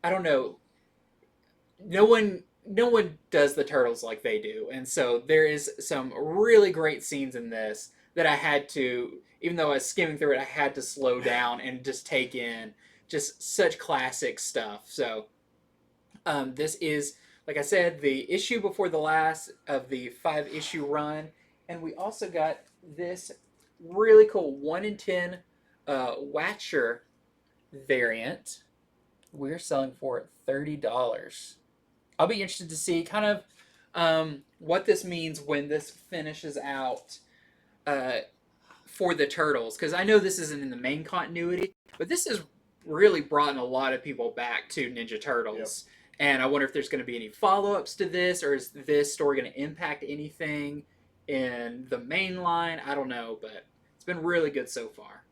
I don't know, no one does the Turtles like they do, and so there is some really great scenes in this that I had to, even though I was skimming through it, I had to slow down and just take in just such classic stuff. So this is, like I said, the issue before the last of the 5-issue run, and we also got this really cool 1 in 10 Watcher variant. We're selling for $30. I'll be interested to see kind of what this means when this finishes out for the Turtles, because I know this isn't in the main continuity, but this has really brought a lot of people back to Ninja Turtles. Yep. And I wonder if there's going to be any follow-ups to this, or is this story going to impact anything in the main line? I don't know, but it's been really good so far.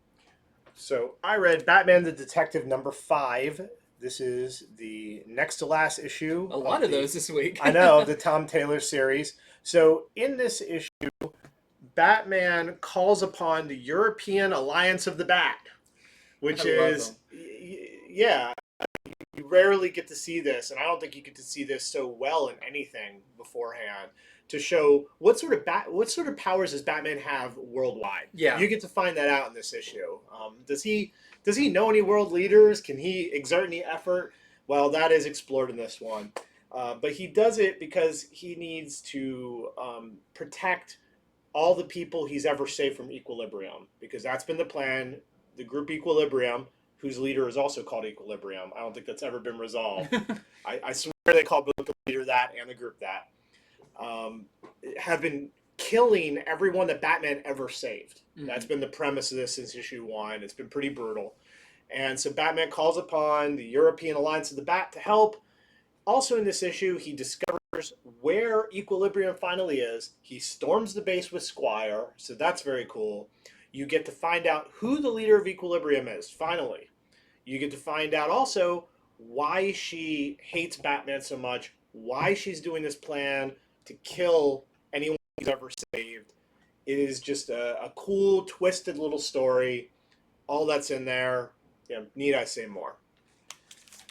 So I read Batman the Detective number 5. This is the next to last issue. A lot of those this week. I know, the Tom Taylor series. So in this issue, Batman calls upon the European Alliance of the Bat, which is, yeah, you rarely get to see this, and I don't think you get to see this so well in anything beforehand, to show what sort of powers does Batman have worldwide. Yeah, you get to find that out in this issue. Does he know any world leaders? Can he exert any effort? Well, that is explored in this one, but he does it because he needs to protect all the people he's ever saved from Equilibrium, because that's been the plan. The group Equilibrium, whose leader is also called Equilibrium. I don't think that's ever been resolved. I swear they call both the leader that and the group that. Have been killing everyone that Batman ever saved. Mm-hmm. That's been the premise of this since issue 1. It's been pretty brutal. And so Batman calls upon the European Alliance of the Bat to help. Also in this issue, he discovers where Equilibrium finally is. He storms the base with Squire, so that's very cool. You get to find out who the leader of Equilibrium is, finally. You get to find out also why she hates Batman so much, why she's doing this plan to kill anyone he's ever saved. It is just a cool, twisted little story. All that's in there. Yeah, need I say more?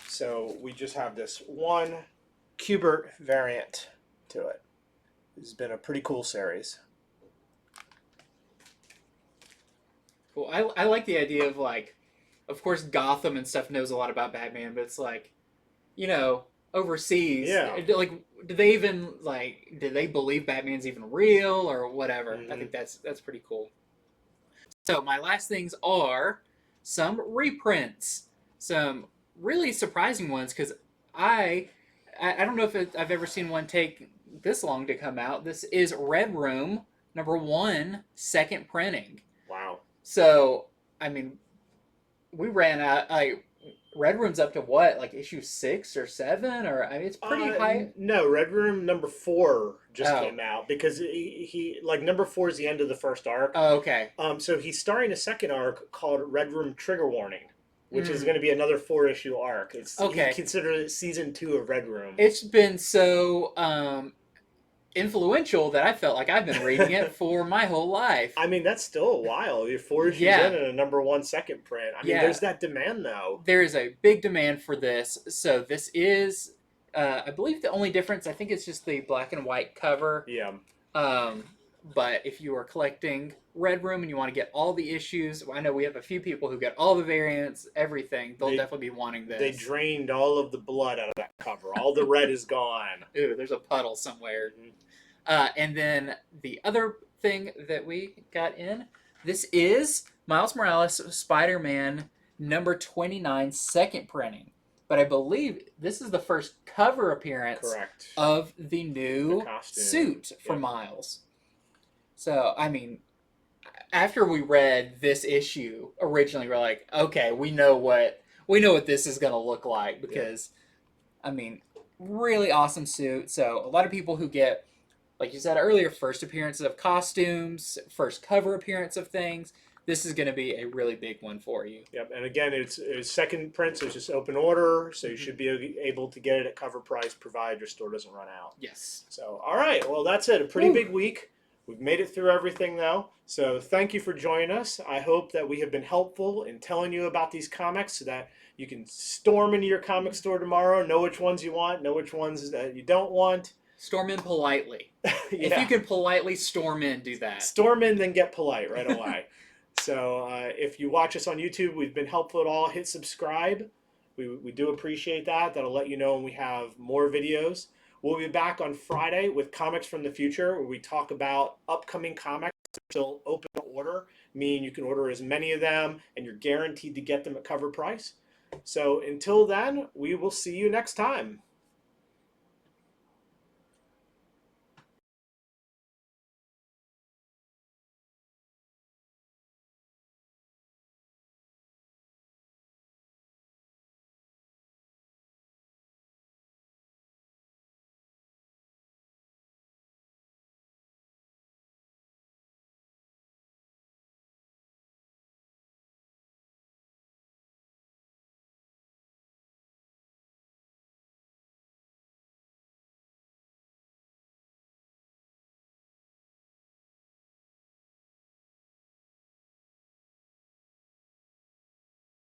So we just have this one Kubert variant to it. This has been a pretty cool series. Cool. I like the idea of, like, of course Gotham and stuff knows a lot about Batman, but it's like, you know, overseas. Yeah. Like, do they believe Batman's even real or whatever? Mm-hmm. I think that's pretty cool. So my last things are some reprints, some really surprising ones, because I don't know if I've ever seen one take this long to come out. This is Red Room number 1, second printing. Wow. So I mean, we ran out. Red Room's up to what, like issue 6 or 7, or I mean, it's pretty high. No, Red Room number 4 just came out, because he like number 4 is the end of the first arc. Oh, okay. So he's starting a second arc called Red Room Trigger Warning, which is going to be another 4-issue arc. It's okay. Consider it season 2 of Red Room. It's been so influential that I felt like I've been reading it for my whole life. I mean, that's still a while. You're 4 issues Yeah. in and a #1 second print. I mean, Yeah. there's that demand though. There is a big demand for this. So this is, I believe the only difference, I think it's just the black and white cover. Yeah. But if you are collecting Red Room and you want to get all the issues, I know we have a few people who get all the variants, everything. They'll definitely be wanting this. They drained all of the blood out of that cover. All the red is gone. Ooh, there's a puddle somewhere. And then the other thing that we got in, this is Miles Morales Spider-Man #29 second printing. But I believe this is the first cover appearance of the new suit for Miles. So, I mean, after we read this issue originally, we're like, okay, we know what this is going to look like because, I mean, really awesome suit. So, a lot of people who get, like you said earlier, first appearances of costumes, first cover appearance of things, this is going to be a really big one for you. Yep, and again, it's second print, so it's just open order, so you should be able to get it at cover price, provided your store doesn't run out. Yes. So, all right, well, that's it. A pretty big week. We've made it through everything, though. So thank you for joining us. I hope that we have been helpful in telling you about these comics so that you can storm into your comic store tomorrow, know which ones you want, know which ones that you don't want. Storm in politely. If you can politely storm in, do that. Storm in, then get polite right away. So if you watch us on YouTube, we've been helpful at all, hit subscribe. We do appreciate that. That'll let you know when we have more videos. We'll be back on Friday with Comics from the Future, where we talk about upcoming comics still open to order, meaning you can order as many of them and you're guaranteed to get them at cover price. So until then, we will see you next time.